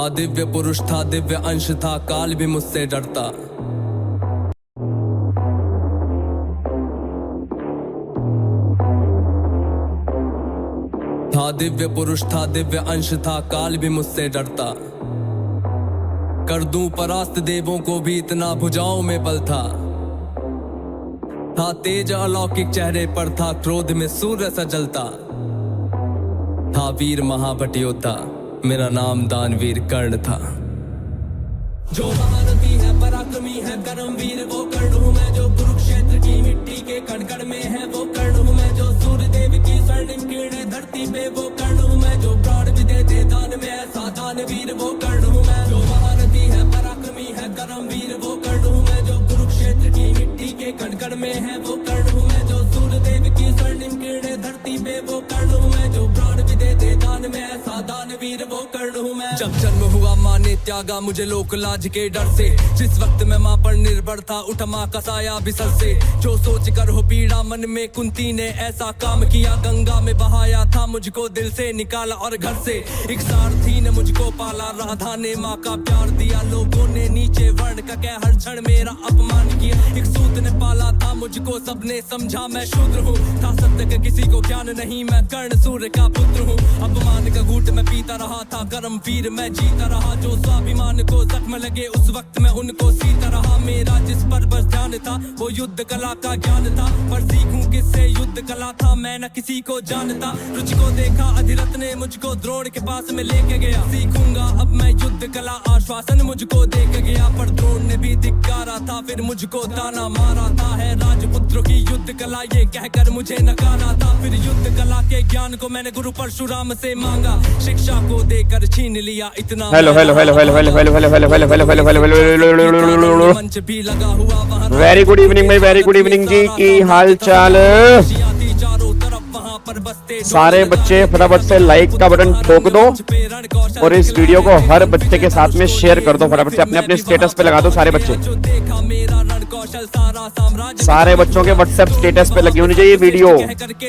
था दिव्य पुरुष था दिव्य अंश था, काल भी मुझसे डरता। था दिव्य पुरुष था दिव्य अंश था, काल भी मुझसे डरता। कर दूं परास्त देवों को भी, इतना भुजाओं में बल था। तेज अलौकिक चेहरे पर था, क्रोध में सूर्य सा जलता। था वीर महाभट योद्धा, मेरा नाम दानवीर कर्ण था। जो महारथी है पराक्रमी है कर्म वीर वो कर्ण हूँ मैं, जो कुरुक्षेत्र की मिट्टी के कण कण में है वो कर्ण हूँ मैं, जो सूर्य देव की स्वर्णिम किरणें धरती पे वो कर्ण हूँ मैं, जो प्राण भी देते दान में ऐसा दानवीर वो कर्ण हूँ मैं। जो महारथी है पराक्रमी है कर्म वीर वो कर्ण हूँ मैं, जो कुरुक्षेत्र की मिट्टी के कण कण में है वो कर्ण हूँ मैं, जो सूर्य देव की स्वर्णिम किरणें धरती पे वो कर्ण हूँ मैं, जो प्राण भी देते दान में ऐसा दानवीर वो कर्ण हूँ मैं। जब जन्म हुआ माँ ने त्यागा मुझे लोक लाज के डर से, जिस वक्त मैं माँ पर निर्भर था उठ माँ का साया बिसर से। जो सोच कर हो पीड़ा मन में कुंती ने ऐसा काम किया, गंगा में बहाया था मुझको दिल से निकाला और घर से। एक सारथी ने मुझको पाला, राधा ने माँ का प्यार दिया, लोगों ने नीचे वर्ण का कह हर क्षण मेरा अपमान किया। एक सूत ने पाला था मुझको, सबने समझा मैं शूद्र हूँ, था सत्य का किसी को ज्ञान नहीं, मैं कर्ण सूर्य का पुत्र हूँ। अपमान का घूंट मैं पीता रहा था, कर्म वीर मैं जीता रहा, जो स्वाभिमान को जख्म लगे उस वक्त मैं उनको सीता रहा। मेरा जिस पर बस ध्यान था वो युद्ध कला का ज्ञान था, पर सीखूं किससे युद्ध कला था मैं न किसी को जानता। रुच को देखा अधिरथ ने मुझको द्रोण के पास में लेके गया, सीखूंगा अब मैं युद्ध कला आश्वासन मुझको दे के गया। पर द्रोण ने भी धिक्कारा था, फिर मुझको ताना मारा था, है राजपुत्रों की युद्ध कला ये कहकर मुझे नकारा था। फिर युद्ध कला के ज्ञान को मैंने गुरु परशुराम से मांगा, शिक्षा को देकर छीन लिया इतना। Hello hello hello hello hello hello hello hello hello hello hello hello मंच भी लगा हुआ वहाँ। वेरी गुड इवनिंग भाई, वेरी गुड इवनिंग जी, की हाल चाल। सारे बच्चे फटाफट से लाइक का बटन ठोक दो और इस वीडियो को हर बच्चे के साथ में शेयर कर दो, फटाफट से अपने अपने स्टेटस पे लगा दो। सारे बच्चे, सारे बच्चों के व्हाट्सएप स्टेटस पे लगी होनी चाहिए वीडियो।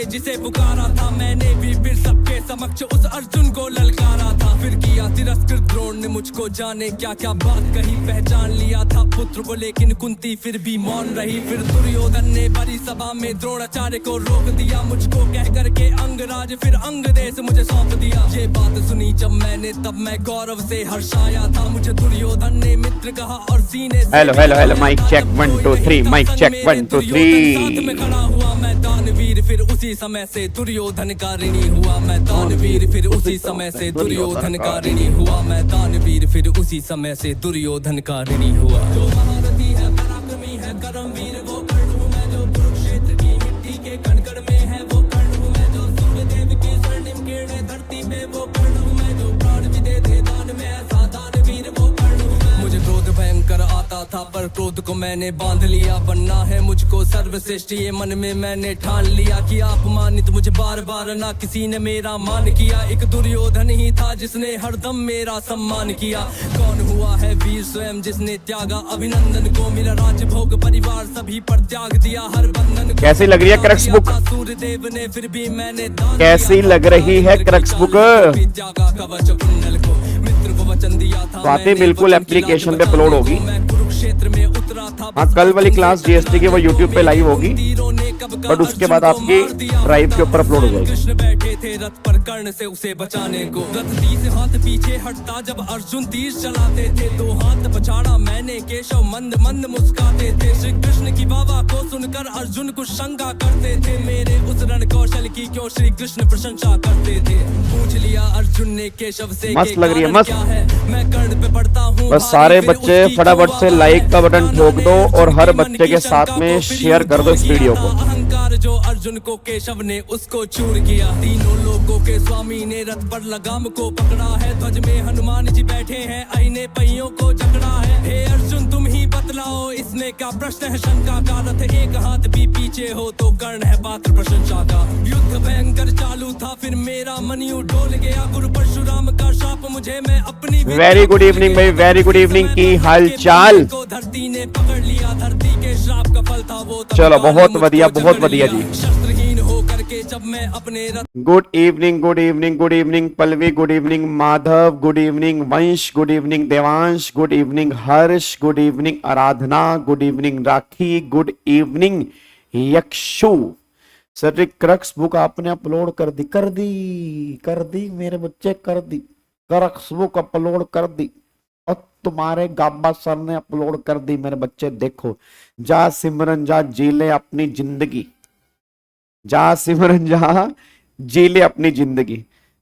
जिसे पुकारा था मैंने भी फिर सबके समक्ष उस अर्जुन को ललकारा था। फिर किया तिरस्कृत द्रोण ने मुझको, जाने क्या क्या बात कही, पहचान लिया था पुत्र को लेकिन कुंती फिर भी मौन रही। फिर दुर्योधन ने बड़ी सभा में द्रोणाचार्य को रोक दिया, मुझको कह करके अंगराज फिर अंग देश मुझे सौंप दिया। ये बात सुनी जब मैंने तब मैं गौरव से हर्षाया था, मुझे दुर्योधन ने मित्र कहा और सीने से hello hello hello mic check 1 2 3, mic check 1 2 3। में खड़ा हुआ मैं दानवीर, फिर उसी समय से दुर्योधन का ऋणी हुआ मैं दानवीर, फिर उसी समय से दुर्योधन का ऋणी हुआ मैं दानवीर, फिर उसी समय से दुर्योधन का ऋणी हुआ। जो महारथी है पराक्रमी है कर्मवीर वो कर्ण हूँ मैं, जो कुरुक्षेत्र की मिट्टी के कण कण में है वो कर्ण हूँ मैं, जो सूर्य देव की स्वर्णिम किरणें धरती पे वो कर्ण हूँ मैं, जो प्राण भी देते दान में ऐसा दानवीर वो कर्ण हूँ मैं। मुझे क्रोध भयंकर आता था पर क्रोध को मैंने बांध लिया, बनना है मुझको सर्वश्रेष्ठ ये मन में मैंने ठान लिया। कि अपमानित मुझे बार बार ना किसी ने मेरा मान किया, एक दुर्योधन ही था जिसने हरदम मेरा सम्मान किया। कौन हुआ है वीर स्वयं जिसने त्यागा अभिनंदन को, मेरा राजभोग परिवार सभी पर त्याग दिया हर बंधन को। कैसी लग रही है क्रक्स बुक? सूर्य देव ने फिर भी मैंने कैसी लग रही है क्रक्स बुक? त्यागा कवच कुंडल को, मित्र को वचन दिया था बातें बिल्कुल एप्लीकेशन पे अपलोड होगी। कुरुक्षेत्र में उतरा था। हाँ, कल वाली क्लास जीएसटी की वो यूट्यूब पे लाइव होगी, बट उसके बाद आपकी ड्राइव के ऊपर अपलोड हो जाएगी। कृष्ण बैठे थे रथ पर कर्ण से उसे बचाने को, रथ 20 हाथ पीछे हटता जब अर्जुन तीर चलाते थे, 2 हाथ पछाड़ा मैंने केशव मंद मंद मुस्काते थे। श्री कृष्ण की वावा को सुनकर अर्जुन कुछ शंका करते थे, मेरे उस रण कौशल की क्यों श्री कृष्ण प्रशंसा करते थे। पूछ लिया अर्जुन ने केशव से, मस्त लग रही है, मस्त। मैं कर्ण पे पड़ता हूँ। बस सारे बच्चे फटाफट से लाइक का बटन ठोक दो और हर बच्चे के साथ में शेयर कर दो इस वीडियो को। अहंकार जो अर्जुन को केशव ने उसको चूर किया, तीनों लोगों के स्वामी ने रथ पर लगाम को पकड़ा है, ध्वज में हनुमान जी बैठे हैं, अहिने पहियों को जकड़ा है। हे अर्जुन तुम ही बतलाओ इसमें क्या प्रश्न है शंका का, रथ एक हाथ भी पीछे हो तो कर्ण है पात्र प्रशंसा का। युद्ध भयंकर चालू था फिर मेरा मन यूं डोल गया, गुरु परशुराम का शाप मुझे मैं अपनी। वेरी गुड इवनिंग भाई, वेरी गुड इवनिंग, की हाल चाल। धरती ने पकड़ लिया, धरती के श्राप का फल था वो। चलो बहुत बढ़िया, बहुत बढ़िया जी। शस्त्रहीन होकर के जब मैं अपने good evening, good evening, good evening Pallavi, good evening Madhav, good evening Vansh, good evening Devansh, good evening Harsh, good evening Aradhana, good evening Rakhi, good evening Yakshu. Sir crux book आपने अपलोड कर दी, कर दी मेरे बच्चे, कर दी क्रक्स बुक अपलोड कर दी। और तुम्हारे गाबा सर ने अपलोड कर दी मेरे बच्चे। देखो, जा सिमरन जा, जी ले अपनी जिंदगी, जा सिमरन जा, जी ले अपनी जिंदगी।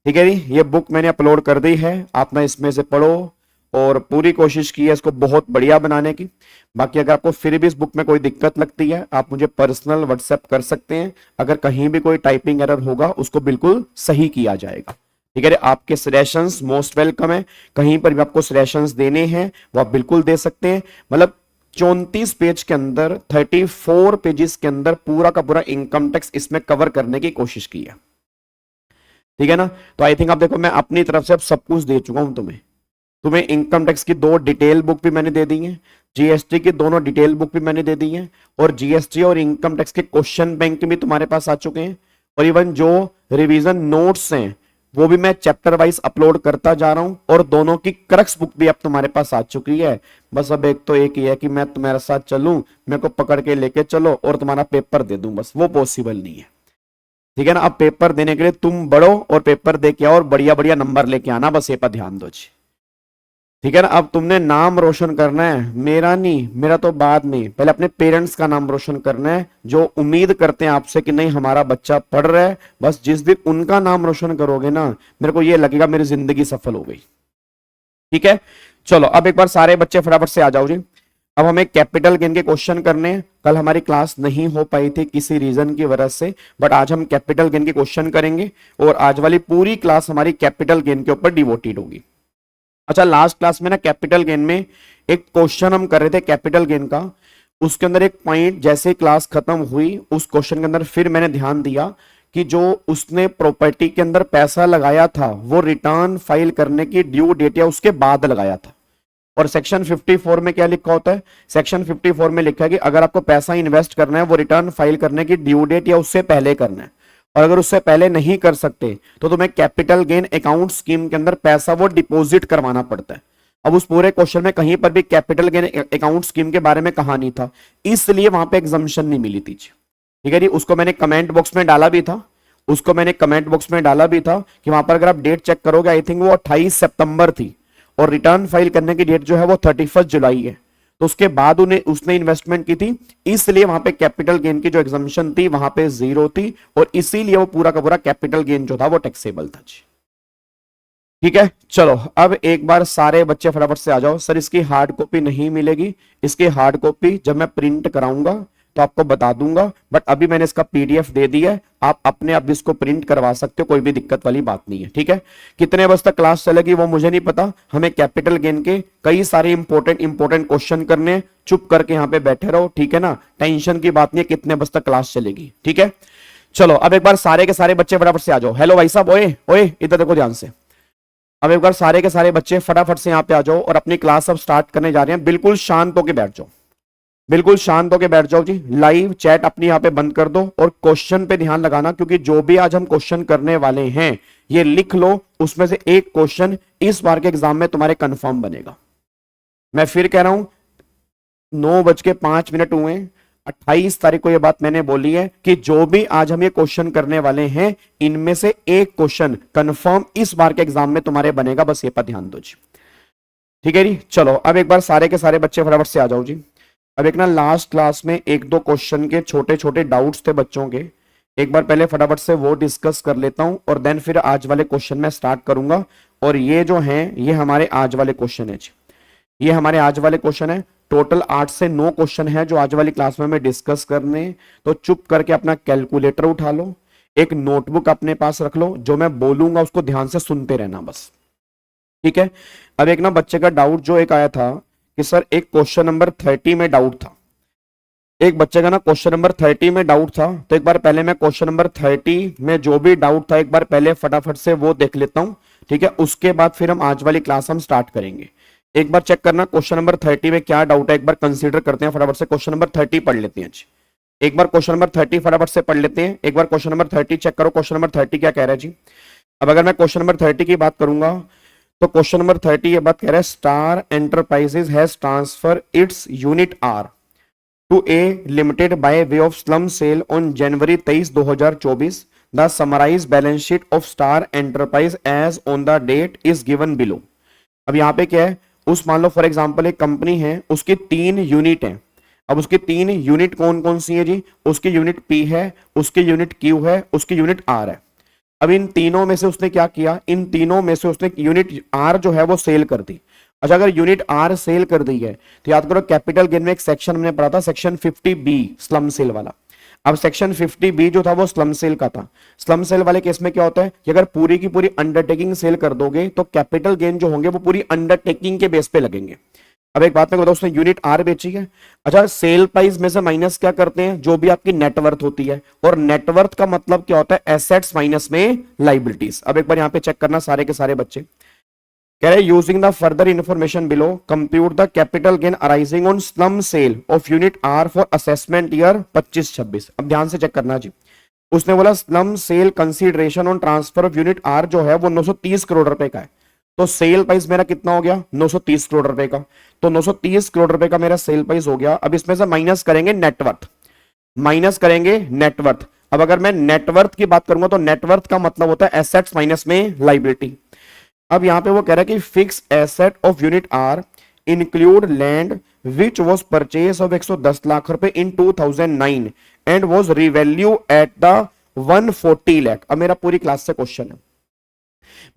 ठीक है जी, ये बुक मैंने अपलोड कर दी है, आप ना इसमें से पढ़ो और पूरी कोशिश की है इसको बहुत बढ़िया बनाने की। बाकी अगर आपको फिर भी इस बुक में कोई दिक्कत लगती है, आप मुझे पर्सनल व्हाट्सएप कर सकते हैं। अगर कहीं भी कोई टाइपिंग एरर होगा उसको बिल्कुल सही किया जाएगा। ठीक है, आपके सजेशंस मोस्ट वेलकम है। कहीं पर भी आपको सजेशंस देने हैं वो आप बिल्कुल दे सकते हैं। मतलब 34 पेज के अंदर, 34 पेजेस के अंदर पूरा का पूरा इनकम टैक्स इसमें कवर करने की कोशिश की है। ठीक है ना, तो आई थिंक आप देखो, मैं अपनी तरफ से अब सब कुछ दे चुका हूं तुम्हें इनकम टैक्स की 2 डिटेल बुक भी मैंने दे दी है, जीएसटी की दोनों डिटेल बुक भी मैंने दे दी है, और जीएसटी और इनकम टैक्स के क्वेश्चन बैंक भी तुम्हारे पास आ चुके हैं। और इवन जो रिवीजन नोट्स हैं वो भी मैं चैप्टर वाइज अपलोड करता जा रहा हूं, और दोनों की क्रक्स बुक भी अब तुम्हारे पास आ चुकी है। बस अब एक तो एक ही है कि मैं तुम्हारे साथ चलूं, मेरे को पकड़ के लेके चलो और तुम्हारा पेपर दे दूं, बस वो पॉसिबल नहीं है। ठीक है ना, अब पेपर देने के लिए तुम बढ़ो और पेपर दे के आओ और बढ़िया बढ़िया नंबर लेके आना, बस ये पर ध्यान दो जी। ठीक है ना, अब तुमने नाम रोशन करना है, मेरा नहीं, मेरा तो बाद में, पहले अपने पेरेंट्स का नाम रोशन करना है जो उम्मीद करते हैं आपसे कि नहीं हमारा बच्चा पढ़ रहा है। बस जिस दिन उनका नाम रोशन करोगे ना, मेरे को ये लगेगा मेरी जिंदगी सफल हो गई। ठीक है, चलो अब एक बार सारे बच्चे फटाफट से आ जाओ जी। अब हमें कैपिटल गेन के क्वेश्चन करने हैं। कल हमारी क्लास नहीं हो पाई थी किसी रीजन की वजह से, बट आज हम कैपिटल गेन के क्वेश्चन करेंगे और आज वाली पूरी क्लास हमारी कैपिटल गेन के ऊपर डिवोटेड होगी। अच्छा, लास्ट क्लास में ना कैपिटल गेन में एक क्वेश्चन हम कर रहे थे कैपिटल गेन का, उसके अंदर एक पॉइंट जैसे क्लास खत्म हुई उस क्वेश्चन के अंदर फिर मैंने ध्यान दिया कि जो उसने प्रॉपर्टी के अंदर पैसा लगाया था वो रिटर्न फाइल करने की ड्यू डेट या उसके बाद लगाया था। और सेक्शन 54 में क्या लिखा होता है, सेक्शन 54 में लिखा है कि अगर आपको पैसा इन्वेस्ट करना है वो रिटर्न फाइल करने की ड्यू डेट या उससे पहले करना है, और अगर उससे पहले नहीं कर सकते तो तुम्हें कैपिटल गेन अकाउंट स्कीम के अंदर पैसा वो डिपॉजिट करवाना पड़ता है। अब उस पूरे क्वेश्चन में कहीं पर भी कैपिटल गेन अकाउंट स्कीम के बारे में कहा नहीं था, इसलिए वहां पे एग्जम्पशन नहीं मिली थी। ठीक है जी, उसको मैंने कमेंट बॉक्स में डाला भी था, कि वहां पर अगर आप डेट चेक करोगे आई थिंक वो 28 सितंबर थी और रिटर्न फाइल करने की डेट जो है वो 31 जुलाई है। तो उसके बाद उसने इन्वेस्टमेंट की थी, इसलिए वहां पे कैपिटल गेन की जो एग्जम्पशन थी वहां पे 0 थी, और इसीलिए वो पूरा का पूरा कैपिटल गेन जो था वो टैक्सेबल था जी। ठीक है, चलो अब एक बार सारे बच्चे फटाफट से आ जाओ। सर इसकी हार्ड कॉपी नहीं मिलेगी, इसकी हार्ड कॉपी जब मैं प्रिंट कराऊंगा तो आपको बता दूंगा, बट अभी मैंने इसका पीडीएफ दे दिया है, आप अपने आप इसको प्रिंट करवा सकते हो, कोई भी दिक्कत वाली बात नहीं है। ठीक है, कितने बजे तक क्लास चलेगी वो मुझे नहीं पता, हमें कैपिटल गेन के कई सारे इंपॉर्टेंट क्वेश्चन करने, चुप करके यहाँ पे बैठे रहो। ठीक है ना, टेंशन की बात नहीं है कितने बजे तक क्लास चलेगी। ठीक है, चलो अब एक बार सारे के सारे बच्चे फटाफट से आ जाओ। हेलो भाई साहब, ओए ओए इधर देखो ध्यान से। अब एक बार सारे के सारे बच्चे फटाफट से यहाँ पे आ जाओ और अपनी क्लास अब स्टार्ट करने जा रहे हैं। बिल्कुल शांत होके बैठ जाओ, बिल्कुल शांत होके बैठ जाओ जी। लाइव चैट अपनी यहाँ पे बंद कर दो और क्वेश्चन पे ध्यान लगाना, क्योंकि जो भी आज हम क्वेश्चन करने वाले हैं ये लिख लो, उसमें से एक क्वेश्चन इस बार के एग्जाम में तुम्हारे कंफर्म बनेगा। मैं फिर कह रहा हूं 9:05 हुए, 28 तारीख को ये बात मैंने बोली है कि जो भी आज हम ये क्वेश्चन करने वाले हैं इनमें से एक क्वेश्चन कंफर्म इस बार के एग्जाम में तुम्हारे बनेगा, बस ये पर ध्यान दो जी। ठीक है जी, चलो अब एक बार सारे के सारे बच्चे फटाफट से आ जाओ जी। अब एक ना लास्ट क्लास में 1-2 क्वेश्चन के छोटे छोटे डाउट्स थे बच्चों के, एक बार पहले फटाफट से वो डिस्कस कर लेता हूं और देन फिर आज वाले क्वेश्चन में स्टार्ट करूंगा। और ये जो हैं ये हमारे आज वाले क्वेश्चन है, ये हमारे आज वाले क्वेश्चन है। टोटल 8 से 9 क्वेश्चन है जो आज वाली क्लास में हमें डिस्कस करने। तो चुप करके अपना कैलकुलेटर उठा लो, एक नोटबुक अपने पास रख लो, जो मैं बोलूंगा उसको ध्यान से सुनते रहना बस। ठीक है, अब एक ना बच्चे का डाउट जो एक आया था कि सर एक क्वेश्चन नंबर 30 में डाउट था, एक बच्चे का ना क्वेश्चन नंबर 30 में डाउट था। तो एक बार पहले मैं क्वेश्चन नंबर 30 में जो भी डाउट था एक बार पहले फटाफट से वो देख लेता हूं। ठीक है, उसके बाद फिर हम आज वाली क्लास हम स्टार्ट करेंगे। एक बार चेक करना क्वेश्चन नंबर 30 में क्या डाउट है, एक बार कंसीडर करते हैं, फटाफट से क्वेश्चन नंबर 30 पढ़ लेते हैं। एक बार क्वेश्चन नंबर 30 फटाफट से पढ़ लेते हैं। एक बार क्वेश्चन नंबर 30 चेक करो, क्वेश्चन नंबर 30 क्या कह रहा है जी। अब अगर मैं क्वेश्चन नंबर 30 की बात करूंगा तो क्वेश्चन नंबर 30 ये बात कह रहा है, star enterprises has transfer its unit R to A limited by way of slump sale on January 23 2024। The summarise balance sheet of star enterprise as on the date is given below. अब यहाँ पे क्या है, उस मान लो for example एक company है, उसकी 3 यूनिट है। अब उसकी 3 यूनिट कौन कौन सी है जी, उसकी यूनिट पी है, उसकी यूनिट क्यू है, उसकी यूनिट आर है। अब इन तीनों में से उसने क्या किया, इन तीनों में से उसने यूनिट आर जो है वो सेल कर दी। अच्छा, अगर यूनिट आर सेल कर दी है तो याद करो कैपिटल गेन में एक सेक्शन हमने पढ़ा था, सेक्शन 50B स्लम सेल वाला। अब सेक्शन 50B जो था वो स्लम सेल का था। स्लम सेल वाले केस में क्या होता है कि अगर पूरी की पूरी अंडरटेकिंग सेल कर दोगे तो कैपिटल गेन जो होंगे वो पूरी अंडरटेकिंग के बेस पे लगेंगे। अब एक बात मैं बताऊं, उसने यूनिट आर बेची है। अच्छा, सेल प्राइस में से माइनस क्या करते हैं, जो भी आपकी नेटवर्थ होती है, और नेटवर्थ का मतलब क्या होता है, एसेट्स माइनस में लाइबिलिटीज। अब एक बार यहां पे चेक करना सारे के सारे बच्चे, कह रहे using the further information below compute the capital gain arising on slump sale of unit R for assessment year 25-26। अब ध्यान से चेक करना जी, उसने बोला slump sale consideration on transfer of unit R जो है वो 930 करोड़ रुपए का है। तो सेल प्राइस मेरा कितना हो गया, 930 करोड़ रुपए का। तो 930 करोड़ रुपए का मेरा सेल प्राइस हो गया। अब इसमें से माइनस करेंगे नेटवर्थ, माइनस करेंगे नेटवर्थ। अब अगर मैं नेटवर्थ की बात करूंगा तो नेटवर्थ का मतलब होता है एसेट्स माइनस में लाइबिलिटी। अब यहां पे वो कह रहा है कि fix asset of unit R include land which was purchase of 110 lakh rupees in 2009 and was revalue at the 140 lakh. अब मेरा पूरी क्लास से क्वेश्चन है,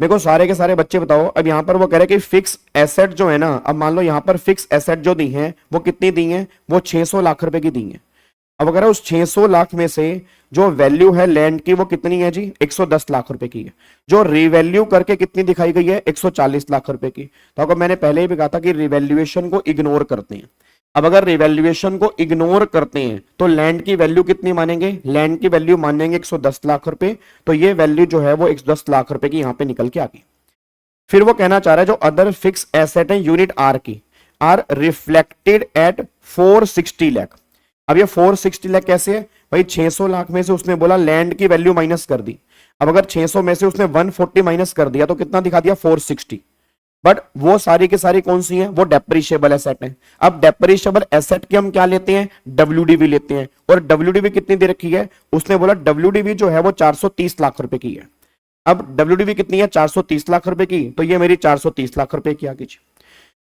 मेरे को सारे के सारे बच्चे बताओ। अब यहां पर वो कह रहे हैं कि फिक्स एसेट जो है ना, अब मान लो यहां पर फिक्स एसेट जो दी है वो कितनी दी है, वो 600 लाख रुपए की दी है। अब अगर उस 600 लाख में से जो वैल्यू है लैंड की वो कितनी है जी, 110 लाख रुपए की है। जो रिवैल्यू करके कितनी दिखाई गई है, 140 लाख रुपए की। तो अगर मैंने पहले ही भी कहा था कि रिवैल्यूएशन को इग्नोर करते हैं। अब अगर रिवैल्यूएशन को इग्नोर करते हैं तो लैंड की वैल्यू कितनी मानेंगे, लैंड की वैल्यू मानेंगे 110 लाख रुपए। तो ये वैल्यू जो है वो 110 लाख रुपए की यहां पे निकल के आ गई। फिर वो कहना चाह रहा है जो अदर फिक्स एसेट है यूनिट आर की आर रिफ्लेक्टेड एट 460 लाख। अब ये 460 लाख कैसे है भाई, 600 लाख में से उसने बोला लैंड की वैल्यू माइनस कर दी। अब अगर 600 में से उसने 140 माइनस कर दिया तो कितना दिखा दिया, 460। बट वो सारी की सारी कौन सी है, वो डेप्रिशिएबल एसेट है। अब डेप्रिशिएबल एसेट की हम क्या लेते हैं, डब्ल्यूडीवी लेते हैं। और डब्ल्यूडीवी कितनी दे रखी है, उसने बोला डब्ल्यूडीवी जो है वो 430 लाख रुपए की है। अब डब्ल्यूडीवी कितनी है, 430 लाख रुपए की। तो ये मेरी 430 लाख रुपए की आ गई।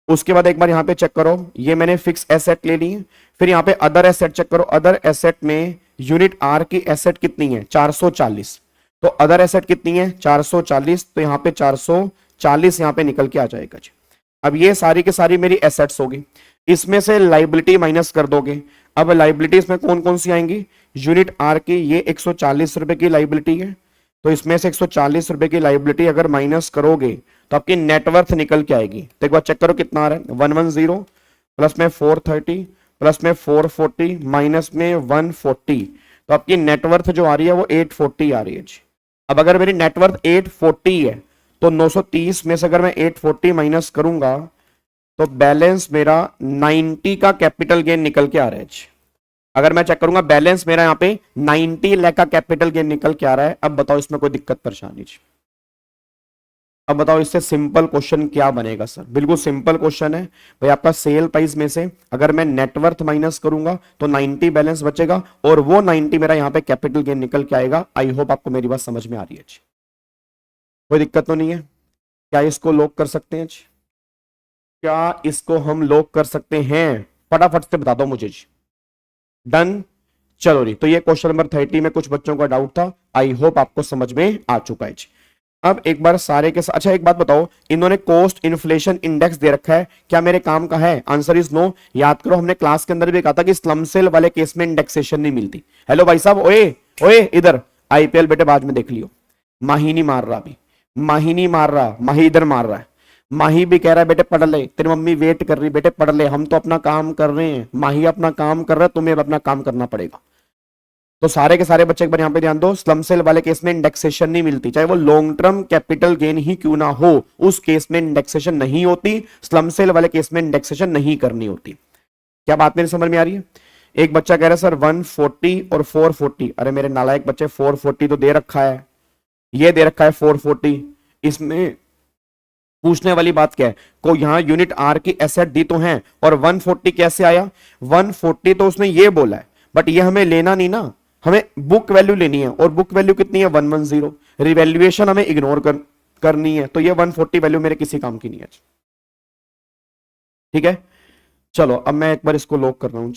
उसके बाद एक बार यहां पे चेक करो, ये मैंने फिक्स एसेट ले ली है। फिर यहां पे अदर एसेट चेक करो, अदर एसेट में यूनिट आर की एसेट कितनी है, 440। तो अदर एसेट कितनी है, 440। तो यहां पे 440 यहां पे निकल के आ जाएगा जी। अब ये सारी की सारी मेरी एसेट्स होगी। इसमें से लाइबिलिटी माइनस कर दोगे। अब लाइबिलिटीज में कौन कौन सी आएंगी, यूनिट आर की ये 140 रुपए की लाइबिलिटी है। तो इसमें से 140 रुपए की लाइबिलिटी अगर माइनस करोगे तो आपकी नेटवर्थ निकल के आएगी। तो एक बार चेक करो कितना आ रहा है, 110 प्लस में 430 प्लस में 440 माइनस में 140। तो आपकी नेटवर्थ जो आ रही है वो 840 आ रही है जी। अब अगर मेरी नेटवर्थ 840 है तो 930 में से अगर मैं 840 माइनस करूंगा तो बैलेंस मेरा 90 का कैपिटल गेन निकल के आ रहा है जी। अगर मैं चेक करूंगा बैलेंस मेरा यहाँ पे 90 लाख का कैपिटल गेन निकल के आ रहा है। अब बताओ इसमें कोई दिक्कत परेशानी जी। अब बताओ इससे सिंपल क्वेश्चन क्या बनेगा सर, बिल्कुल सिंपल क्वेश्चन है भाई। आपका सेल प्राइस में से अगर मैं नेटवर्थ माइनस करूंगा तो 90 बैलेंस बचेगा और वो 90 मेरा यहाँ पे कैपिटल गेन निकल के आएगा। आई होप आपको मेरी बात समझ में आ रही है जी, कोई दिक्कत तो नहीं है। क्या इसको लॉक कर सकते हैं जी, क्या इसको हम लॉक कर सकते हैं, फटाफट से बता दो मुझे जी। डन, चलो जी। तो ये क्वेश्चन नंबर 30 में कुछ बच्चों का डाउट था, आई होप आपको समझ में आ चुका है जी। अब एक बार सारे के अच्छा एक बात बताओ, इन्होंने कॉस्ट इन्फ्लेशन इंडेक्स दे रखा है, क्या मेरे काम का है, आंसर इज नो। याद करो हमने क्लास के अंदर भी कहा था कि स्लम सेल वाले केस में इंडेक्सेशन नहीं मिलती। हेलो भाई साहब, ओए ओए इधर आईपीएल बेटे बाद में देख लियो। माही नहीं मार रहा, अभी माही नहीं मार रहा, माही इधर मार रहा है। माही भी कह रहा है बेटे पढ़ ले, तेरी मम्मी वेट कर रही, बेटे पढ़ ले, हम तो अपना काम कर रहे हैं। माही अपना काम कर रहा है, तुम्हें अपना काम करना पड़ेगा। तो सारे के सारे बच्चे एक बार यहां पे ध्यान दो, स्लम सेल वाले केस में इंडेक्सेशन नहीं मिलती, चाहे वो लॉन्ग टर्म कैपिटल गेन ही क्यों ना हो, उस केस में इंडेक्सेशन नहीं होती। स्लम सेल वाले केस में इंडेक्सेशन नहीं करनी होती। क्या बात मेरी समझ में आ रही है। एक बच्चा कह रहा है सर 140 और 440, अरे मेरे नालायक बच्चे 440 तो दे रखा है, ये दे रखा है 440, इसमें पूछने वाली बात क्या है, को यहां यूनिट आर की एसेट दी तो है, और 140 कैसे आया, 140 तो उसने ये बोला है, बट ये हमें लेना नहीं ना, हमें बुक वैल्यू लेनी है, और बुक वैल्यू कितनी है 110, रिवैल्यूएशन हमें इग्नोर करनी है, तो ये 140 वैल्यू मेरे किसी काम की नहीं है। ठीक है, चलो अब मैं एक बार इसको लॉक कर रहा हूं।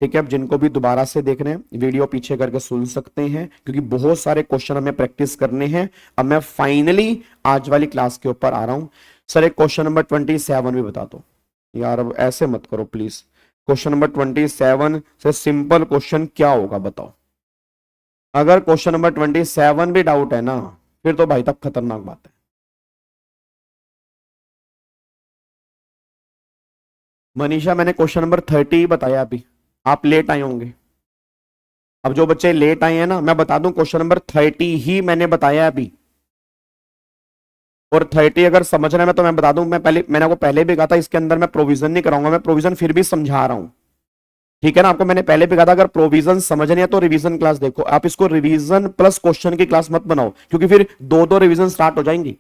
ठीक है, अब जिनको भी दोबारा से देख रहे हैं वीडियो पीछे करके सुन सकते हैं, क्योंकि बहुत सारे क्वेश्चन हमें प्रैक्टिस करने हैं। अब मैं फाइनली आज वाली क्लास के ऊपर आ रहा हूं। सर एक क्वेश्चन नंबर 27 भी बता दो यार, अब ऐसे मत करो प्लीज। क्वेश्चन नंबर 27 से सिंपल क्वेश्चन क्या होगा बताओ। अगर क्वेश्चन नंबर 27 भी डाउट है ना, फिर तो भाई तक खतरनाक बात है। मनीषा मैंने क्वेश्चन नंबर 30 बताया अभी, आप लेट आए होंगे। अब जो बच्चे लेट आए हैं ना, मैं बता दूं क्वेश्चन नंबर 30 ही मैंने बताया अभी, और 30 अगर समझना है तो मैं बता दूं, मैंने आपको पहले भी कहा था इसके अंदर मैं प्रोविजन नहीं कराऊंगा, मैं प्रोविजन फिर भी समझा रहा हूं। ठीक है ना, आपको मैंने पहले भी कहा था अगर प्रोविजन समझने है तो रिवीजन क्लास देखो, आप इसको रिवीजन प्लस क्वेश्चन की क्लास मत बनाओ, क्योंकि फिर दो दो रिवीजन स्टार्ट हो जाएंगी।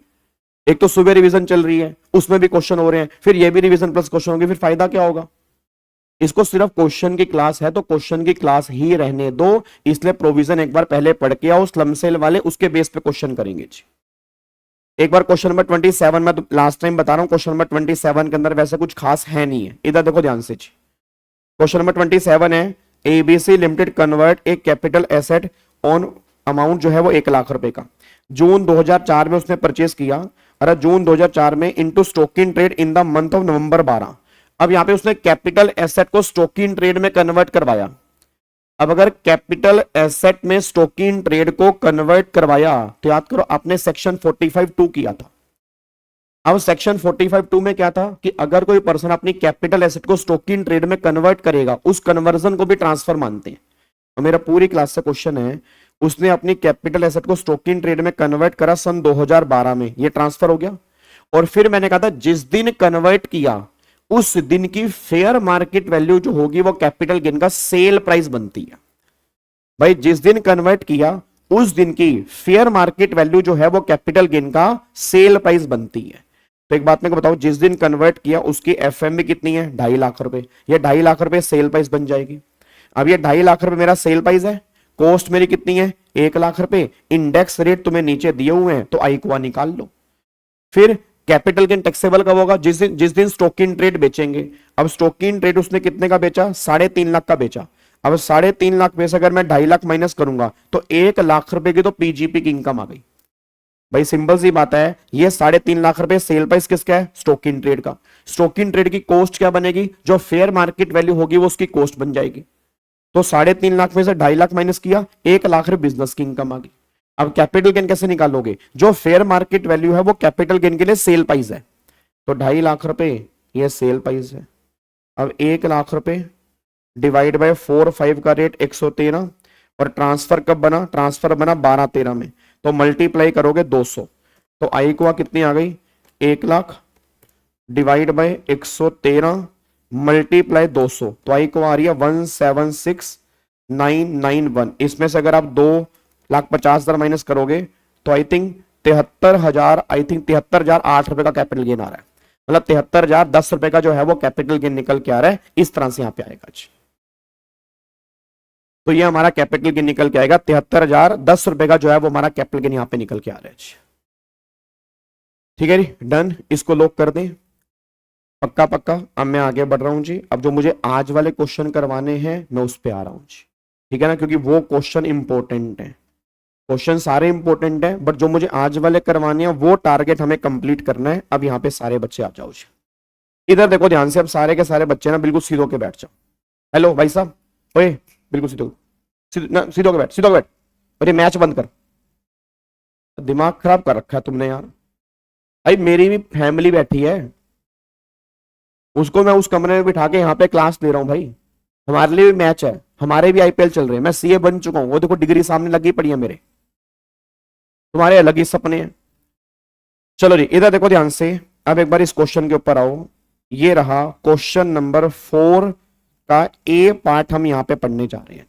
एक तो सुबह रिवीजन चल रही है, उसमें भी क्वेश्चन हो रहे हैं, फिर ये भी रिवीजन प्लस क्वेश्चन होगी, फिर फायदा क्या होगा। इसको सिर्फ क्वेश्चन की क्लास है तो क्वेश्चन की क्लास ही रहने दो, इसलिए प्रोविजन एक बार पहले पढ़ के आओ स्लम सेल वाले, उसके बेस पे क्वेश्चन करेंगे जी। एक बार क्वेश्चन नंबर 27 में तो लास्ट टाइम बता रहा हूं, क्वेश्चन नंबर 27 के अंदर वैसे कुछ खास है नहीं है, इधर देखो ध्यान से जी। क्वेश्चन नंबर 27 है, एबीसी लिमिटेड कन्वर्ट एक कैपिटल एसेट ऑन अमाउंट जो है वो 1,00,000 का जून 2004 में उसने परचेस किया, अरे जून 2004 में into stock in trade in the month of November 12। अब यहां पे उसने कैपिटल एसेट को स्टॉक इन ट्रेड में कन्वर्ट करवाया। अब अगर कैपिटल एसेट में स्टॉक इन ट्रेड को कन्वर्ट करवाया तो याद करो आपने सेक्शन 45(2) किया था। अब सेक्शन 45(2) में क्या था कि अगर कोई पर्सन अपनी कैपिटल एसेट को स्टॉक इन ट्रेड में कन्वर्ट करेगा, उस कन्वर्जन को भी ट्रांसफर मानते हैं। तो मेरा पूरी क्लास से क्वेश्चन है, उसने अपनी कैपिटल एसेट को स्टॉक इन ट्रेड में कन्वर्ट करा सन 2012 में, ये ट्रांसफर हो गया। और फिर मैंने कहा था जिस दिन कन्वर्ट किया उस दिन की फेयर मार्केट वैल्यू जो होगी वो कैपिटल गेन का सेल प्राइस बनती है। भाई जिस दिन कन्वर्ट किया उस दिन की फेयर मार्केट वैल्यू जो है वो कैपिटल गेन का सेल प्राइस बनती है। तो एक बात मेरे को बताओ, जिस दिन कन्वर्ट किया उसकी एफएमबी कितनी है, 2.5 लाख रुपए, ये 2.5 लाख रुपए सेल प्राइस बन जाएगी। अब ये 2.5 लाख रुपए मेरा सेल प्राइस है, कॉस्ट मेरी कितनी है 1,00,000 रुपए, इंडेक्स रेट तुम्हें नीचे दिए हुए हैं तो आईक्वा निकाल लो। फिर कैपिटल गेन टैक्सेबल कब होगा, जिस दिन स्टॉक इन ट्रेड बेचेंगे। अब स्टॉक इन ट्रेड उसने कितने का बेचा, 3.5 लाख का बेचा। अब 3.5 लाख में से अगर मैं 2.5 लाख माइनस करूंगा तो 1,00,000 रुपए की तो पीजीपी की इनकम आ गई। भाई सिंपल सी बात है, ये 3.5 लाख रुपए सेल प्राइस किसका है, स्टॉक इन ट्रेड का। स्टॉक इन ट्रेड की कॉस्ट क्या बनेगी, जो फेयर मार्केट वैल्यू होगी वो उसकी कॉस्ट बन जाएगी। तो 3.5 लाख में से 2.5 लाख माइनस किया, 1,00,000 रुपए बिजनेस की इनकम आ गई। अब कैपिटल गेन कैसे निकालोगे, जो फेयर मार्केट वैल्यू है वो कैपिटल गेन के लिए सेल प्राइस है, तो 2.5 लाख रुपए ये सेल प्राइस है। अब 1,00,000 रुपए डिवाइड बाय 4/5 का रेट 113, और ट्रांसफर कब बना, ट्रांसफर बना 12/13 में, तो मल्टीप्लाई करोगे 200, तो आई को कितनी आ गई 1,00,000 डिवाइड बाय 113 मल्टीप्लाई 200, तो आई को आ रही है 176,991। इसमें से अगर आप 2,50,000 माइनस करोगे तो आई थिंक 73,008 रुपए का कैपिटल गेन आ रहा है। मतलब 73,010 रुपए का जो है वो कैपिटल गेन निकल के आ रहा है, इस तरह से यहां पे आएगा जी। तो ये हमारा कैपिटल गेन निकल के आएगा 73,010 रुपए का जो है वो हमारा कैपिटल गेन यहां पे निकल के आ रहा है जी। ठीक है जी, डन, इसको लॉक कर दें, पक्का पक्का। अब मैं आगे बढ़ रहा हूं जी, अब जो मुझे आज वाले क्वेश्चन करवाने हैं मैं उस पर आ रहा हूं जी, ठीक है ना, क्योंकि वो क्वेश्चन इंपॉर्टेंट है। क्वेश्चन सारे इंपॉर्टेंट है, बट जो मुझे आज वाले करवाने हैं वो टारगेट हमें कंप्लीट करना है। अब यहाँ पे सारे बच्चे आ जाओ जी, इधर देखो ध्यान से, अब सारे के सारे बच्चे ना बिल्कुल सीधो के बैठ जाओ। हेलो भाई साहब, ओए बिल्कुल सीधो सीधो के बैठ, सीधो के बैठ, और ये मैच बंद कर। दिमाग खराब कर रखा है तुमने यार। भाई मेरी भी फैमिली बैठी है, उसको मैं उस कमरे में बिठा के यहाँ पे क्लास ले रहा हूँ भाई। हमारे लिए भी मैच है, हमारे भी आईपीएल चल रहे हैं, मैं सीए बन चुका हूँ, वो देखो डिग्री सामने लगी पड़ी है मेरे, तुम्हारे अलग ही सपने हैं। चलो जी इधर देखो ध्यान से, अब एक बार इस क्वेश्चन के ऊपर आओ। ये रहा क्वेश्चन नंबर 4 का ए पार्ट हम यहां पे पढ़ने जा रहे हैं।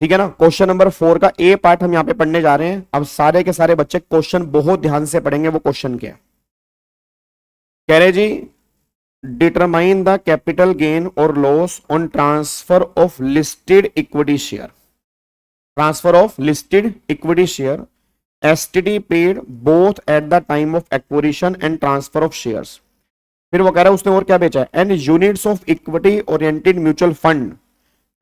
ठीक है ना, क्वेश्चन नंबर 4 का ए पार्ट हम यहां पे पढ़ने जा रहे हैं। अब सारे के सारे बच्चे क्वेश्चन बहुत ध्यान से पढ़ेंगे। वो क्वेश्चन क्या है, कह रहे जी डिटरमाइन द कैपिटल गेन और loss on transfer of listed equity share. Transfer of listed equity share STD paid both at the time of acquisition and transfer of shares. फिर वो कह रहा है उसने और क्या बेचा है, and units of equity oriented mutual fund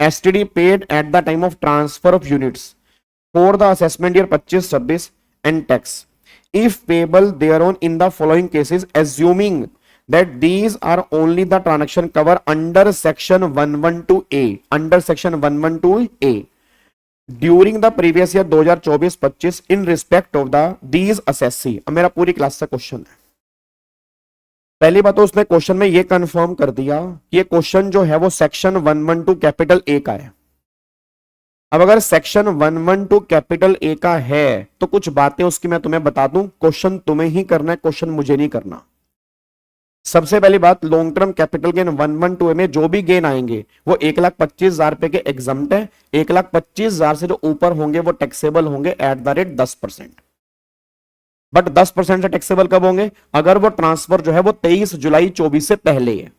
STD paid at the time of transfer of units for the assessment year 25-26 and tax if payable thereon in the following cases assuming that these are only the transaction cover under section 112A under section 112A during the previous year 2024-25 in respect of the these assessee। अब मेरा पूरी class का question है। पहली बात तो उसने question में ये कंफर्म कर दिया कि ये क्वेश्चन जो है वो सेक्शन 112 कैपिटल ए का है। अब अगर सेक्शन 112 कैपिटल ए का है तो कुछ बातें उसकी मैं तुम्हें बता दूं, क्वेश्चन तुम्हें ही करना है, क्वेश्चन मुझे नहीं करना। सबसे पहली बात, लॉन्ग टर्म कैपिटल गेन 112 में जो भी गेन आएंगे वो 1,25,000 रुपए के एग्जम्प्ट है। 1,25,000 से जो ऊपर होंगे वो टैक्सेबल होंगे एट द रेट 10%। बट 10% से टैक्सेबल कब होंगे, अगर वो ट्रांसफर जो है वो 23 जुलाई 24 से पहले है,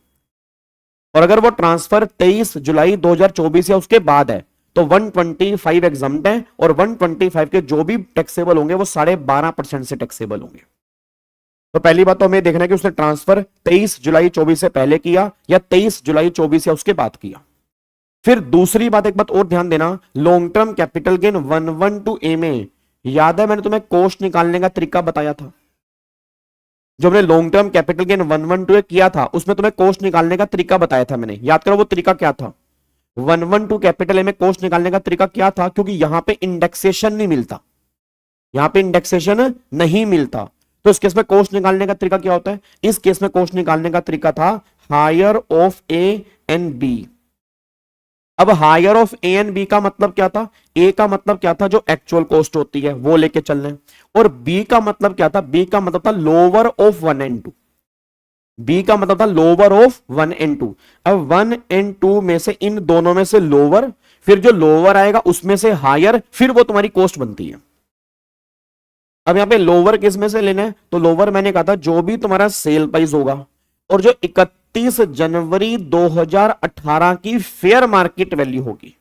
और अगर वो ट्रांसफर 23 जुलाई 2024 या उसके बाद है तो 125 एग्जम्प्ट है, और 125 के जो भी टैक्सेबल होंगे वो 12.5% से टैक्सेबल होंगे। तो पहली बात तो हमें देखना है कि उसने ट्रांसफर 23 जुलाई 24 से पहले किया या 23 जुलाई 24 या उसके बाद किया। फिर दूसरी बात, एक बात और ध्यान देना, long term capital gain 112A में याद है मैंने तुम्हें कोस्ट निकालने का तरीका बताया था। जो हमने लॉन्ग टर्म कैपिटल गेन 112 किया था उसमें तुम्हें कोस्ट निकालने का तरीका बताया था मैंने, याद करो वो तरीका क्या था। 112 कैपिटल ए में कोस्ट निकालने का तरीका क्या था, क्योंकि यहां पे इंडेक्सेशन नहीं मिलता, यहां पे इंडेक्सेशन नहीं मिलता, तो इस केस में कोस्ट निकालने का तरीका क्या होता है, इस केस में कोस्ट निकालने का तरीका था higher of A and B. अब higher of A and B का मतलब क्या था, ए का मतलब क्या था जो एक्चुअल कॉस्ट होती है वो लेके चलने, और बी का मतलब क्या था, बी का मतलब था लोअर ऑफ 1 एंड 2। बी का मतलब था लोअर ऑफ 1 एंड 2। अब 1 एंड 2 में से इन दोनों में से लोअर, फिर जो लोअर आएगा उसमें से हायर, फिर वो तुम्हारी कॉस्ट बनती है। अब यहां पे लोअर किस में से लेना है, तो लोअर मैंने कहा था जो भी तुम्हारा सेल प्राइस होगा और जो 31 जनवरी 2018 की फेयर मार्केट वैल्यू होगी।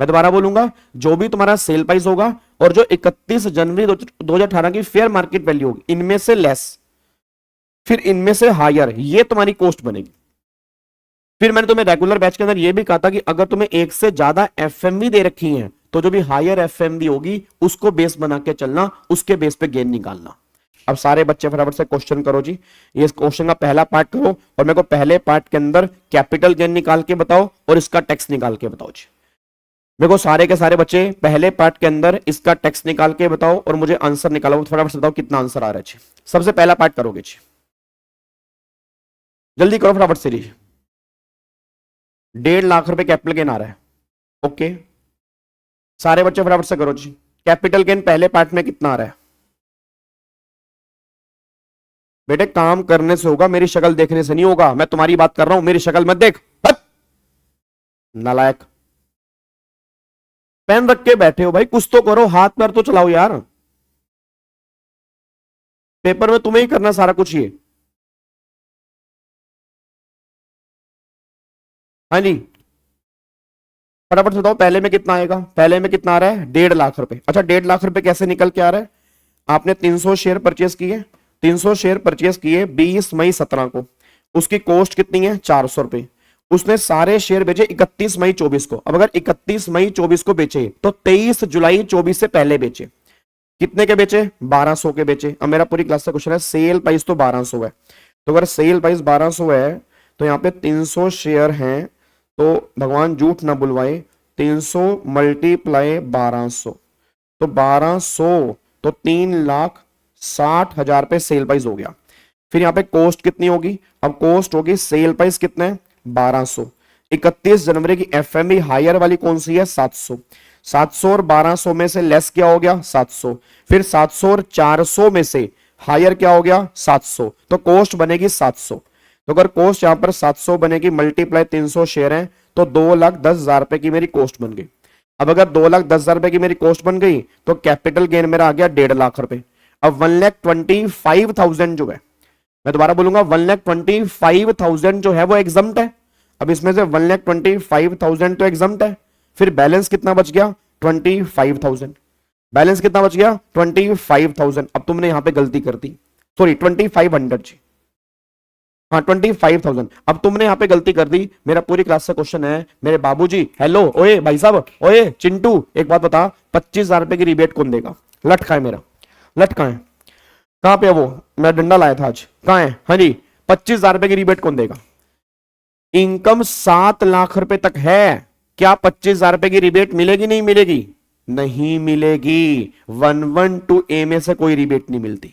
मैं दोबारा बोलूंगा, जो भी तुम्हारा सेल प्राइस होगा और जो 31 जनवरी 2018 की फेयर मार्केट वैल्यू होगी, इनमें से लेस फिर इनमें से हायर, ये तुम्हारी कॉस्ट बनेगी। फिर मैंने तुम्हें रेगुलर बैच के अंदर यह भी कहा था कि अगर तुम्हें एक से ज्यादा एफएमवी दे रखी हैं तो जो भी हायर एफएमवी होगी उसको बेस बना के चलना, उसके बेस पे गेन निकालना। अब सारे बच्चे फटाफट से क्वेश्चन करो जी, ये क्वेश्चन का पहला पार्ट करो और मेरे को पहले पार्ट के अंदर कैपिटल गेन निकाल के बताओ और इसका टैक्स निकाल के बताओ जी। मेरे को सारे के सारे बच्चे पहले पार्ट के अंदर इसका टैक्स निकाल के बताओ और मुझे आंसर निकालो। फटाफट से बताओ कितना आंसर आ रहा है जी। सबसे पहला पार्ट करोगे जी, जल्दी करो फटाफट से जी। 1.5 लाख रुपए कैपिटल गेन आ रहा है, ओके सारे बच्चे फटाफट से करो जी। कैपिटल गेन पहले पार्ट में कितना आ रहा है बेटे, काम करने से होगा, मेरी शक्ल देखने से नहीं होगा। मैं तुम्हारी बात कर रहा हूं, मेरी शक्ल मत देख, हट नालायक। पेन रख के बैठे हो भाई, कुछ तो करो, हाथ पैर तो चलाओ यार। पेपर में तुम्हें ही करना सारा कुछ ये। हाँ जी फटाफट से बताओ पहले में कितना आएगा। पहले में कितना आ रहा है 1.5 लाख रुपए। अच्छा 1.5 लाख रुपए कैसे निकल के आ रहा है, आपने 300 शेयर परचेस किए, 300 शेयर परचेस किए 20 मई 17 को, उसकी कॉस्ट कितनी है 400 रुपए। उसने सारे शेयर बेचे 31 मई 24 को। अब अगर 31 मई 24 को बेचे तो 23 जुलाई 24 से पहले बेचे, कितने के बेचे 1200 के बेचे। अब मेरा पूरी क्लास का क्वेश्चन है, सेल प्राइस तो 1200 है, तो अगर सेल प्राइस 1200 है तो यहाँ पे 300 शेयर हैं, तो भगवान झूठ ना बुलवाए, 300 मल्टीप्लाई 1200 तो 1200 तो 3,60,000 पे सेल प्राइस हो गया। फिर यहाँ पे कॉस्ट कितनी होगी, अब कॉस्ट होगी सेल प्राइस कितना है 1200। 31 जनवरी की एफएमई हायर वाली कौन सी है 700। 700 और 1200 में से लेस क्या हो गया 700। फिर 700 और 400 में से हायर क्या हो गया 700, तो कॉस्ट बनेगी 700। तो अगर कॉस्ट यहां पर 700 बनेगी, मल्टीप्लाई 300 शेयर है, तो 2,10,000 रुपए की मेरी कॉस्ट बन गई। अब अगर 2,10,000 रुपए की मेरी कॉस्ट बन गई तो कैपिटल गेन मेरा आ गया 1.5 लाख रुपए। अब 1,25,000 जो है, मैं दोबारा बोलूंगा 1,25,000 जो है वो एग्जम्प्ट है। अब इसमें से 1,25,000 तो एग्जम्प्ट है, फिर बैलेंस कितना बच गया 25,000। बैलेंस कितना बच गया 25,000। अब तुमने यहां पे गलती कर दी, सॉरी 2,500 जी, हाँ 25,000। अब तुमने यहां पे गलती कर दी। मेरा पूरी क्लास से क्वेश्चन है, मेरे बाबूजी, हेलो, ओए भाई साहब, ओए चिंटू, एक बात बता, 25,000 रुपए की रिबेट कौन देगा? लटका है मेरा, लटका है, कहां पे है वो? मैं डंडा लाया था आज, कहां है? हाँ जी, 25,000 रुपए की रिबेट कौन देगा? इनकम 7 लाख रुपए तक है, क्या 25,000 रुपए की रिबेट मिलेगी? नहीं मिलेगी, नहीं मिलेगी। 112A में से कोई रिबेट नहीं मिलती।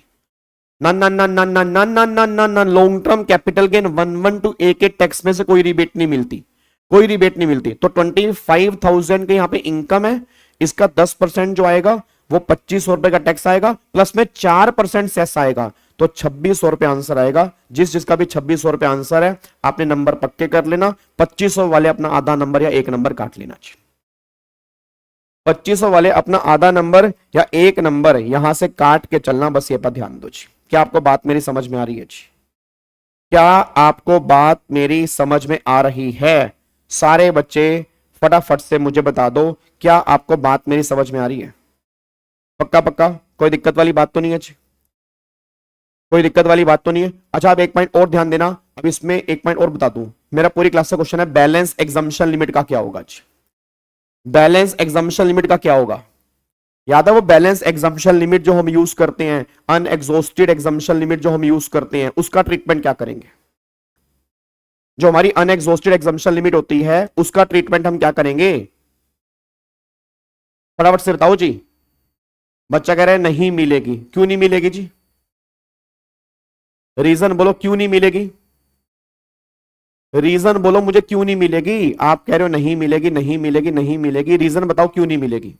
ना ना ना ना ना ना ना ना ना ना, long term capital gain 112A के टैक्स में से कोई रिबेट नहीं मिलती, कोई रिबेट नहीं मिलती। तो 25,000 के यहां पे इनकम है, इसका 10% जो आएगा वो 2,500 रुपए का टैक्स आएगा, प्लस में 4% सेस आएगा, तो 2,600 रुपए आंसर आएगा। जिसका भी 2,600 रुपए आंसर है, आपने नंबर पक्के कर लेना। 2,500 वाले अपना आधा नंबर या एक नंबर काट लेना चाहिए। 2,500 वाले अपना आधा नंबर या एक नंबर यहां से काट के चलना, बस ये पर ध्यान दो जी। क्या आपको बात मेरी समझ में आ रही है जी? क्या आपको बात मेरी समझ में आ रही है? सारे बच्चे फटाफट से मुझे बता दो, क्या आपको बात मेरी समझ में आ रही है? पक्का पक्का, कोई दिक्कत वाली बात तो नहीं है जी? कोई दिक्कत वाली बात तो नहीं है? अच्छा, अब एक पॉइंट और ध्यान देना। अब इसमें एक पॉइंट और बता दूं, मेरा पूरी क्लास का क्वेश्चन है, बैलेंस एग्जम्पशन लिमिट का क्या होगा जी? बैलेंस एग्जम्पशन लिमिट का क्या होगा? याद है वो बैलेंस एग्जम्पशन लिमिट जो हम यूज करते हैं, अनएग्जॉस्टेड एग्जम्पशन लिमिट जो हम यूज करते हैं, उसका ट्रीटमेंट क्या करेंगे? जो हमारी अनएग्जॉस्टेड एग्जम्पशन लिमिट होती है उसका ट्रीटमेंट हम क्या करेंगे? फटाफट से बताओ जी। बच्चा कह रहे हैं नहीं मिलेगी, क्यों नहीं मिलेगी जी? रीजन बोलो, क्यों नहीं मिलेगी? रीजन बोलो मुझे, क्यों नहीं मिलेगी? आप कह रहे हो नहीं मिलेगी, नहीं मिलेगी, नहीं मिलेगी, रीजन बताओ क्यों नहीं मिलेगी?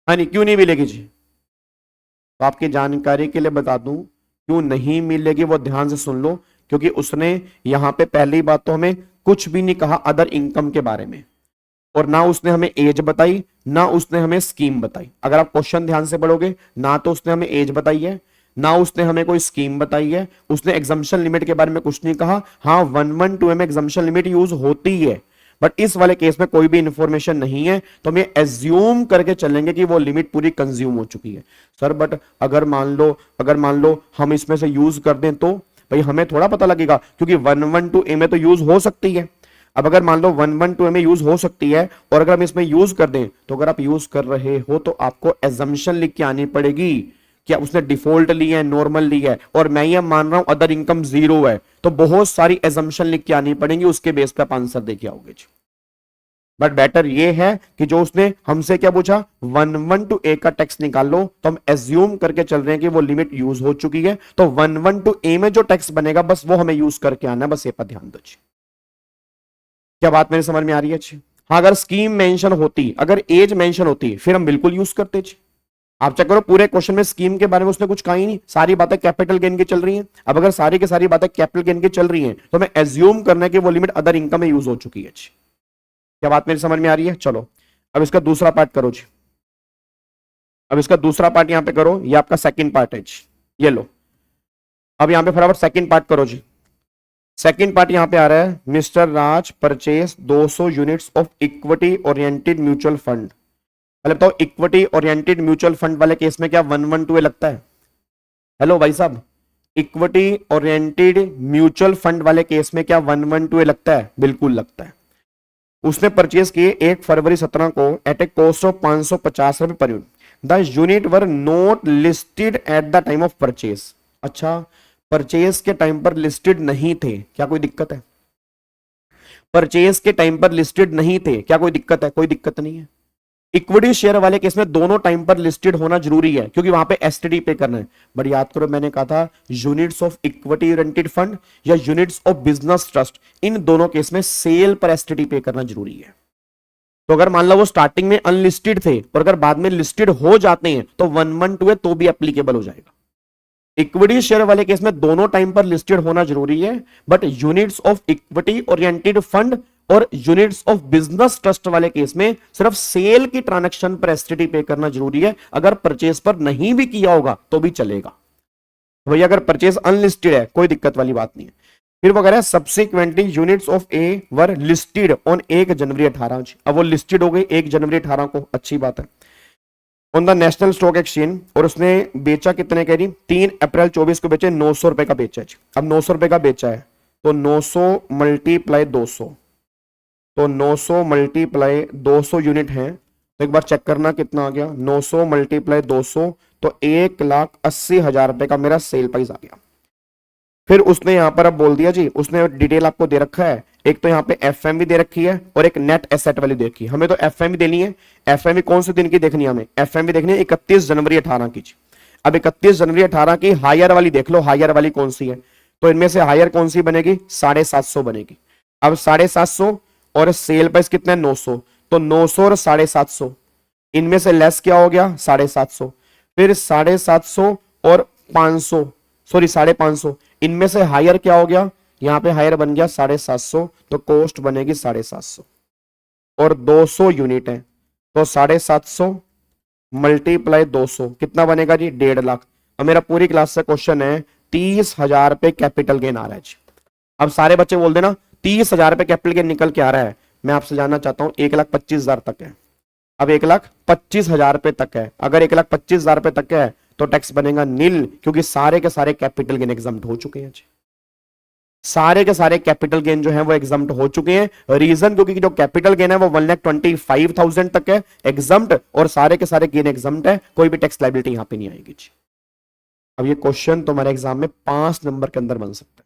हाँ नहीं, क्यों नहीं मिलेगी जी? तो आपकी जानकारी के लिए बता दूं, क्यों नहीं मिलेगी वो ध्यान से सुन लो, क्योंकि उसने यहां पे पहली बात तो हमें कुछ भी नहीं कहा अदर इनकम के बारे में, और ना उसने हमें एज बताई, ना उसने हमें स्कीम बताई। अगर आप क्वेश्चन ध्यान से पढ़ोगे, ना तो उसने हमें एज बताई है, ना उसने हमें कोई स्कीम बताई है, उसने एग्जम्पशन लिमिट के बारे में कुछ नहीं कहा। हाँ 112 में एग्जम्पशन लिमिट यूज होती है, बट इस वाले केस में कोई भी इंफॉर्मेशन नहीं है, तो हम एज्यूम करके चलेंगे कि वो लिमिट पूरी कंज्यूम हो चुकी है। सर बट अगर मान लो हम इसमें से यूज कर दें, तो भाई हमें थोड़ा पता लगेगा, क्योंकि 112A में तो यूज हो सकती है। अब अगर मान लो 112A में यूज हो सकती है, और अगर हम इसमें यूज कर दें, तो अगर आप यूज कर रहे हो तो आपको एजम्पशन लिख के आनी पड़ेगी, क्या उसने डिफॉल्ट ली है, नॉर्मल ली है, और मैं ये मान रहा हूं अदर इनकम 0 है, तो बहुत सारी एजम्पशन लिख के आनी पड़ेंगी, उसके बेस पे आप आंसर देके आओगे जी। बट बेटर ये है कि जो उसने हमसे क्या पूछा, 112A का टैक्स निकाल लो, तो हम एज्यूम करके चल रहे हैं कि वो लिमिट यूज हो चुकी है, तो 112A में जो टैक्स बनेगा बस वो हमें यूज करके आना है, बस ये पर ध्यान दो जी। क्या बात मेरे समझ में आ रही है जी? हाँ, अगर स्कीम मेंशन होती, अगर एज मेंशन होती, फिर हम बिल्कुल यूज करते जी। आप चेक करो, पूरे क्वेश्चन में स्कीम के बारे में उसने कुछ कहा ही नहीं, सारी बातें कैपिटल गेन की चल रही हैं। अब अगर सारी की सारी बातें कैपिटल गेन की चल रही हैं, तो मैं एज्यूम करना है कि वो लिमिट अदर इनकम में यूज हो चुकी है जी। क्या बात मेरी समझ में आ रही है? चलो अब इसका दूसरा पार्ट करो जी। अब इसका दूसरा पार्ट यहां पे करो, ये आपका सेकंड पार्ट है जी, ये लो। अब यहां पे फटाफट सेकंड पार्ट करो जी। सेकंड पार्ट यहां पे आ रहा है, mister Raj purchase 200 units of equity oriented mutual fund. पहले बताओ, इक्विटी ओरिएंटेड म्यूचुअल फंड वाले केस में क्या 112A लगता है? हेलो भाई साहब, इक्विटी ओरिएंटेड म्यूचुअल फंड वाले केस में क्या 112A लगता है? बिल्कुल लगता है। उसने परचेस किए 1 फरवरी 17 को एट ए कॉस्ट ऑफ 550 रुपए per unit. The unit were not listed at the time of purchase. अच्छा, परचेस के टाइम पर लिस्टेड नहीं थे, क्या कोई दिक्कत है? परचेस के टाइम पर लिस्टेड नहीं थे, क्या कोई दिक्कत है? कोई दिक्कत नहीं है। इक्विटी शेयर वाले केस में दोनों टाइम पर लिस्टेड होना जरूरी है, क्योंकि वहां पे एसटीडी पे करना है। बट याद करो, मैंने कहा था units of equity oriented fund या यूनिट्स ऑफ बिजनेस ट्रस्ट, इन दोनों केस में सेल पर एसटीडी पे करना जरूरी है। तो अगर मान लो वो स्टार्टिंग में अनलिस्टेड थे और अगर बाद में लिस्टेड हो जाते हैं, तो 112 है तो भी एप्लीकेबल हो जाएगा। इक्विटी शेयर वाले केस में दोनों टाइम पर लिस्टेड होना जरूरी है, but units of equity oriented fund और यूनिट्स ऑफ बिजनेस ट्रस्ट वाले केस में सिर्फ सेल की ट्रांजैक्शन पर एसटीटी पे करना जरूरी है। अगर परचेज पर नहीं भी किया होगा तो भी चलेगा। भैया अगर परचेज अनलिस्टेड है कोई दिक्कत वाली बात नहीं है। फिर वो कह रहा है subsequently units of A were listed on 1 जनवरी 18। अब वो लिस्टेड हो गई 1 जनवरी 18 को, अच्छी बात है, on the national stock exchange. और उसने बेचा कितने कह रही, 3 अप्रैल 24 को बेचे, 900 रुपए का बेचा है। अब 900 रुपए का बेचा है तो 900 मल्टीप्लाई 200, तो 900 मल्टीप्लाई 200 यूनिट है, तो एक बार चेक करना कितना आ गया, 900 मल्टीप्लाई 200 तो 1,80,000 रुपए का मेरा सेल प्राइस आ गया। फिर उसने यहां पर अब बोल दिया जी, उसने डिटेल आपको दे रखा है, एक तो यहाँ पे एफएमवी दे रखी है और एक नेट एसेट वैल्यू दे रखी है। हमें तो एफएमवी देनी है। एफएमवी कौन से दिन की देखनी है हमें, एफएमवी देखनी है 31 जनवरी 18 की। अब 31 जनवरी 18 की हायर वाली देख लो, हायर वाली कौन सी है, तो इनमें से हायर कौन सी बनेगी, 750 बनेगी। अब 750 और सेल प्राइस कितना है 900, तो 900 और 750 इनमें से लेस क्या हो गया 750, फिर 750 और 500 सॉरी 550 इनमें से हायर क्या हो गया, यहां पे हायर बन गया 750, तो कॉस्ट बनेगी 750 और 200 यूनिट है तो 750 मल्टीप्लाई 200 कितना बनेगा जी 1.5 लाख। अब मेरा पूरी क्लास से क्वेश्चन है 30,000 रुपए कैपिटल गेन आ रहा है जी। अब सारे बच्चे बोल देना 30,000 रुपए कैपिटल गेन निकल के आ रहा है। मैं आपसे जानना चाहता हूं 1,25,000 तक है, अब 1,25,000 रुपए तक है। अगर 1,25,000 रुपए तक है तो टैक्स बनेगा नील, क्योंकि सारे के सारे कैपिटल गेन एग्जम्प्ट हो चुके हैं जी। सारे के सारे कैपिटल गेन जो है वो एग्जम्प्ट हो चुके हैं। रीजन क्योंकि जो कैपिटल गेन है वो 1,25,000 तक है एग्जम्प्ट, और सारे के सारे गेन एग्जम्प्ट है, कोई भी टैक्स लायबिलिटी यहां पे नहीं आएगी जी। अब ये क्वेश्चन तुम्हारे एग्जाम में 5 नंबर के अंदर बन सकता है।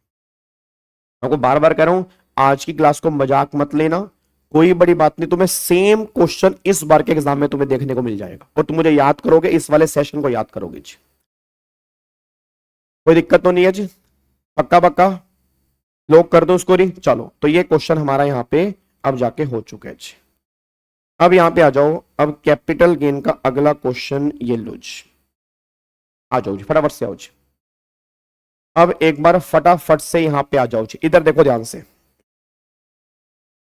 आपको बार बार कह रहा हूं आज की क्लास को मजाक मत लेना, कोई बड़ी बात नहीं, तुम्हें सेम क्वेश्चन इस बार के एग्जाम में तुम्हें देखने को मिल जाएगा और तुम मुझे याद करोगे, इस वाले सेशन को याद करोगे जी। कोई दिक्कत तो नहीं है जी, पक्का पक्का लोग कर दो उसको नहीं। चलो तो ये क्वेश्चन हमारा यहां पे अब जाके हो चुका है जी। अब यहां पे आ जाओ, अब कैपिटल गेन का अगला क्वेश्चन ये लो जी, आ जाओ जी फटाफट से आओ जी। अब एक बार फटाफट से यहां पे आ जाओ जी, इधर देखो ध्यान से।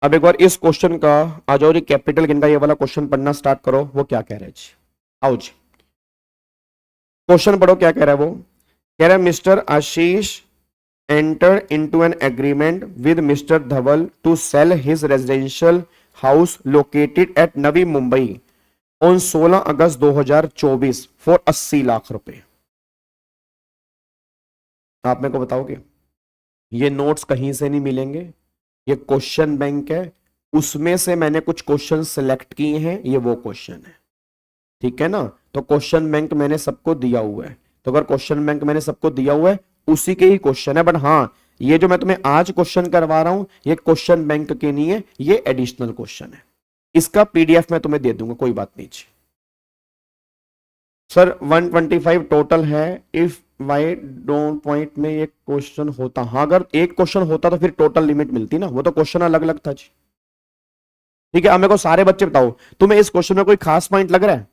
अब एक बार इस क्वेश्चन का आ जाओ जी, कैपिटल गेन का ये वाला क्वेश्चन पढ़ना स्टार्ट करो, वो क्या कह रहा है जी। आओ जी क्वेश्चन पढ़ो, क्या कह रहा है वो, कह रहा है mister Ashish entered into an agreement with Mr. Dhaval to sell his residential house located at Navi Mumbai on 16 August 2024 for 80 lakh रुपए। आप मेरे को बताओगे, ये नोट्स कहीं से नहीं मिलेंगे, ये क्वेश्चन बैंक है, उसमें से मैंने कुछ क्वेश्चन सिलेक्ट किए हैं, ये वो क्वेश्चन है, ठीक है ना। तो क्वेश्चन बैंक मैंने सबको दिया हुआ है, तो अगर क्वेश्चन बैंक मैंने सबको दिया हुआ है उसी के ही क्वेश्चन है, बट हाँ ये जो मैं तुम्हें आज क्वेश्चन करवा रहा हूं ये क्वेश्चन बैंक के नहीं है, ये एडिशनल क्वेश्चन है। इसका पीडीएफ मैं तुम्हें दे दूंगा, कोई बात नहीं जी। सर 125 टोटल है, इफ वाई डोंट पॉइंट में एक क्वेश्चन होता, हाँ अगर एक क्वेश्चन होता तो फिर टोटल लिमिट मिलती ना, वो तो क्वेश्चन अलग अलग था जी। ठीक है, अब मेरे को सारे बच्चे बताओ तुम्हें इस क्वेश्चन में कोई खास पॉइंट लग रहा है,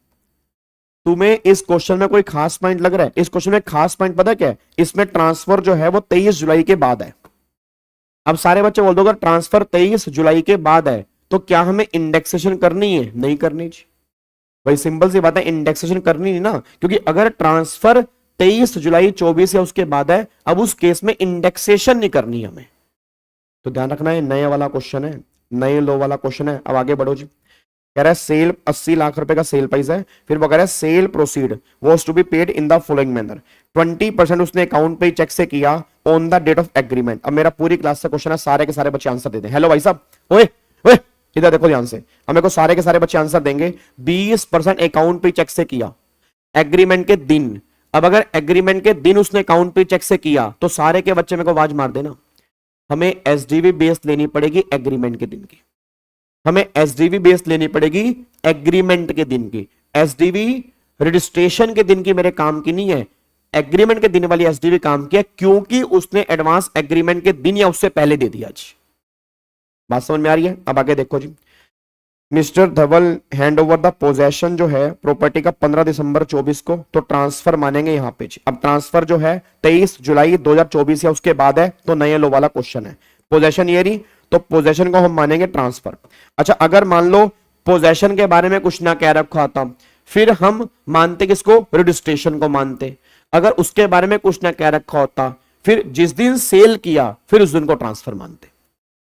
तुम्हें इस क्वेश्चन में कोई खास पॉइंट लग रहा है। इस क्वेश्चन में खास पॉइंट पता क्या है, इसमें ट्रांसफर जो है वो 23 जुलाई के बाद है। अब सारे बच्चे बोल दो अगर ट्रांसफर 23 जुलाई के बाद है तो क्या हमें इंडेक्सेशन करनी है, नहीं करनी जी। भाई सिंपल सी बात है, इंडेक्सेशन करनी नहीं ना, क्योंकि अगर ट्रांसफर 23 जुलाई 24 या उसके बाद है, अब उस केस में इंडेक्सेशन नहीं करनी हमें। तो ध्यान रखना है, नया वाला क्वेश्चन है, नए लो वाला क्वेश्चन है। अब आगे बढ़ो जी, कह रहा है सेल 80 लाख रुपए का सेल प्राइस है, फिर वो कह रहा है sale proceed was to be paid in the following manner, 20% उसने अकाउंट पे चेक से किया on the date of agreement. अब मेरा पूरी क्लास से क्वेश्चन है, सारे के सारे बच्चे आंसर देते हैं। हेलो भाई साहब, ओए ओए इधर देखो ध्यान से, अब मेरे को सारे के सारे बच्चे आंसर देंगे। 20% अकाउंट पे चेक से किया एग्रीमेंट के दिन। अब अगर एग्रीमेंट के दिन उसने अकाउंट पे चेक से किया तो सारे के बच्चे मेरे को आवाज मार देना। हमें एसडीवी बेस लेनी पड़ेगी एग्रीमेंट के दिन की, हमें एसडीवी बेस लेनी पड़ेगी एग्रीमेंट के दिन की। एसडीवी रजिस्ट्रेशन के दिन की मेरे काम की नहीं है, एग्रीमेंट के दिन वाली एसडीवी काम की है, क्योंकि उसने एडवांस एग्रीमेंट के दिन या उससे पहले दे दिया जी। बात समझ में आ रही है। अब आगे देखो जी, mister Dhaval hand over the possession जो है प्रॉपर्टी का 15 दिसंबर 24 को, तो ट्रांसफर मानेंगे यहाँ पे। अब ट्रांसफर जो है 23 जुलाई 2024 या उसके बाद है, तो नए लो वाला क्वेश्चन है। पोजेशन ये रही, तो पोजेशन को हम मानेंगे ट्रांसफर। अच्छा, अगर मान लो पोजेशन के बारे में कुछ ना कह रखा था, फिर हम मानते किसको? रजिस्ट्रेशन को मानते। अगर उसके बारे में कुछ ना कह रखा होता, फिर जिस दिन सेल किया फिर उस दिन को ट्रांसफर मानते।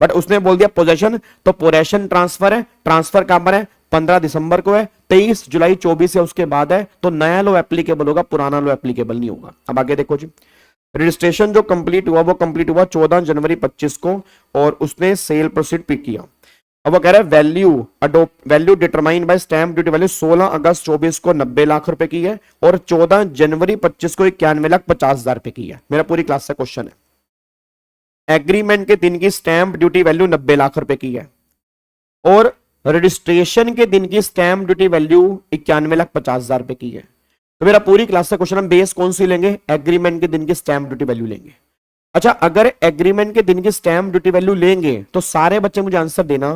बट उसने बोल दिया पोजेशन, तो पोजेशन ट्रांसफर है। ट्रांसफर कहां पर है? 15 दिसंबर को है, 23 जुलाई 24 है उसके बाद है, तो नया लो एप्लीकेबल होगा, पुराना लो एप्लीकेबल नहीं होगा। अब आगे देखो जी, रजिस्ट्रेशन जो कंप्लीट हुआ वो कंप्लीट हुआ 14 जनवरी 25 को, और उसने सेल प्रोसीड पिक किया। अब वो कह रहा है value determine by stamp duty value 16 अगस्त 24 को 90 लाख रुपए की है, और 14 जनवरी 25 को 91,50,000 रुपए की है। मेरा पूरी क्लास से क्वेश्चन है। एग्रीमेंट के दिन की स्टैंप ड्यूटी वैल्यू 90 लाख रुपए की है, और रजिस्ट्रेशन के दिन की स्टैंप ड्यूटी वैल्यू 91,50,000 रुपए की है। तो मेरा पूरी क्लास से क्वेश्चन, हम बेस कौन सी लेंगे? एग्रीमेंट के दिन की स्टैंप ड्यूटी वैल्यू लेंगे। अच्छा, अगर एग्रीमेंट के दिन की स्टैंप ड्यूटी वैल्यू लेंगे तो सारे बच्चे मुझे आंसर देना,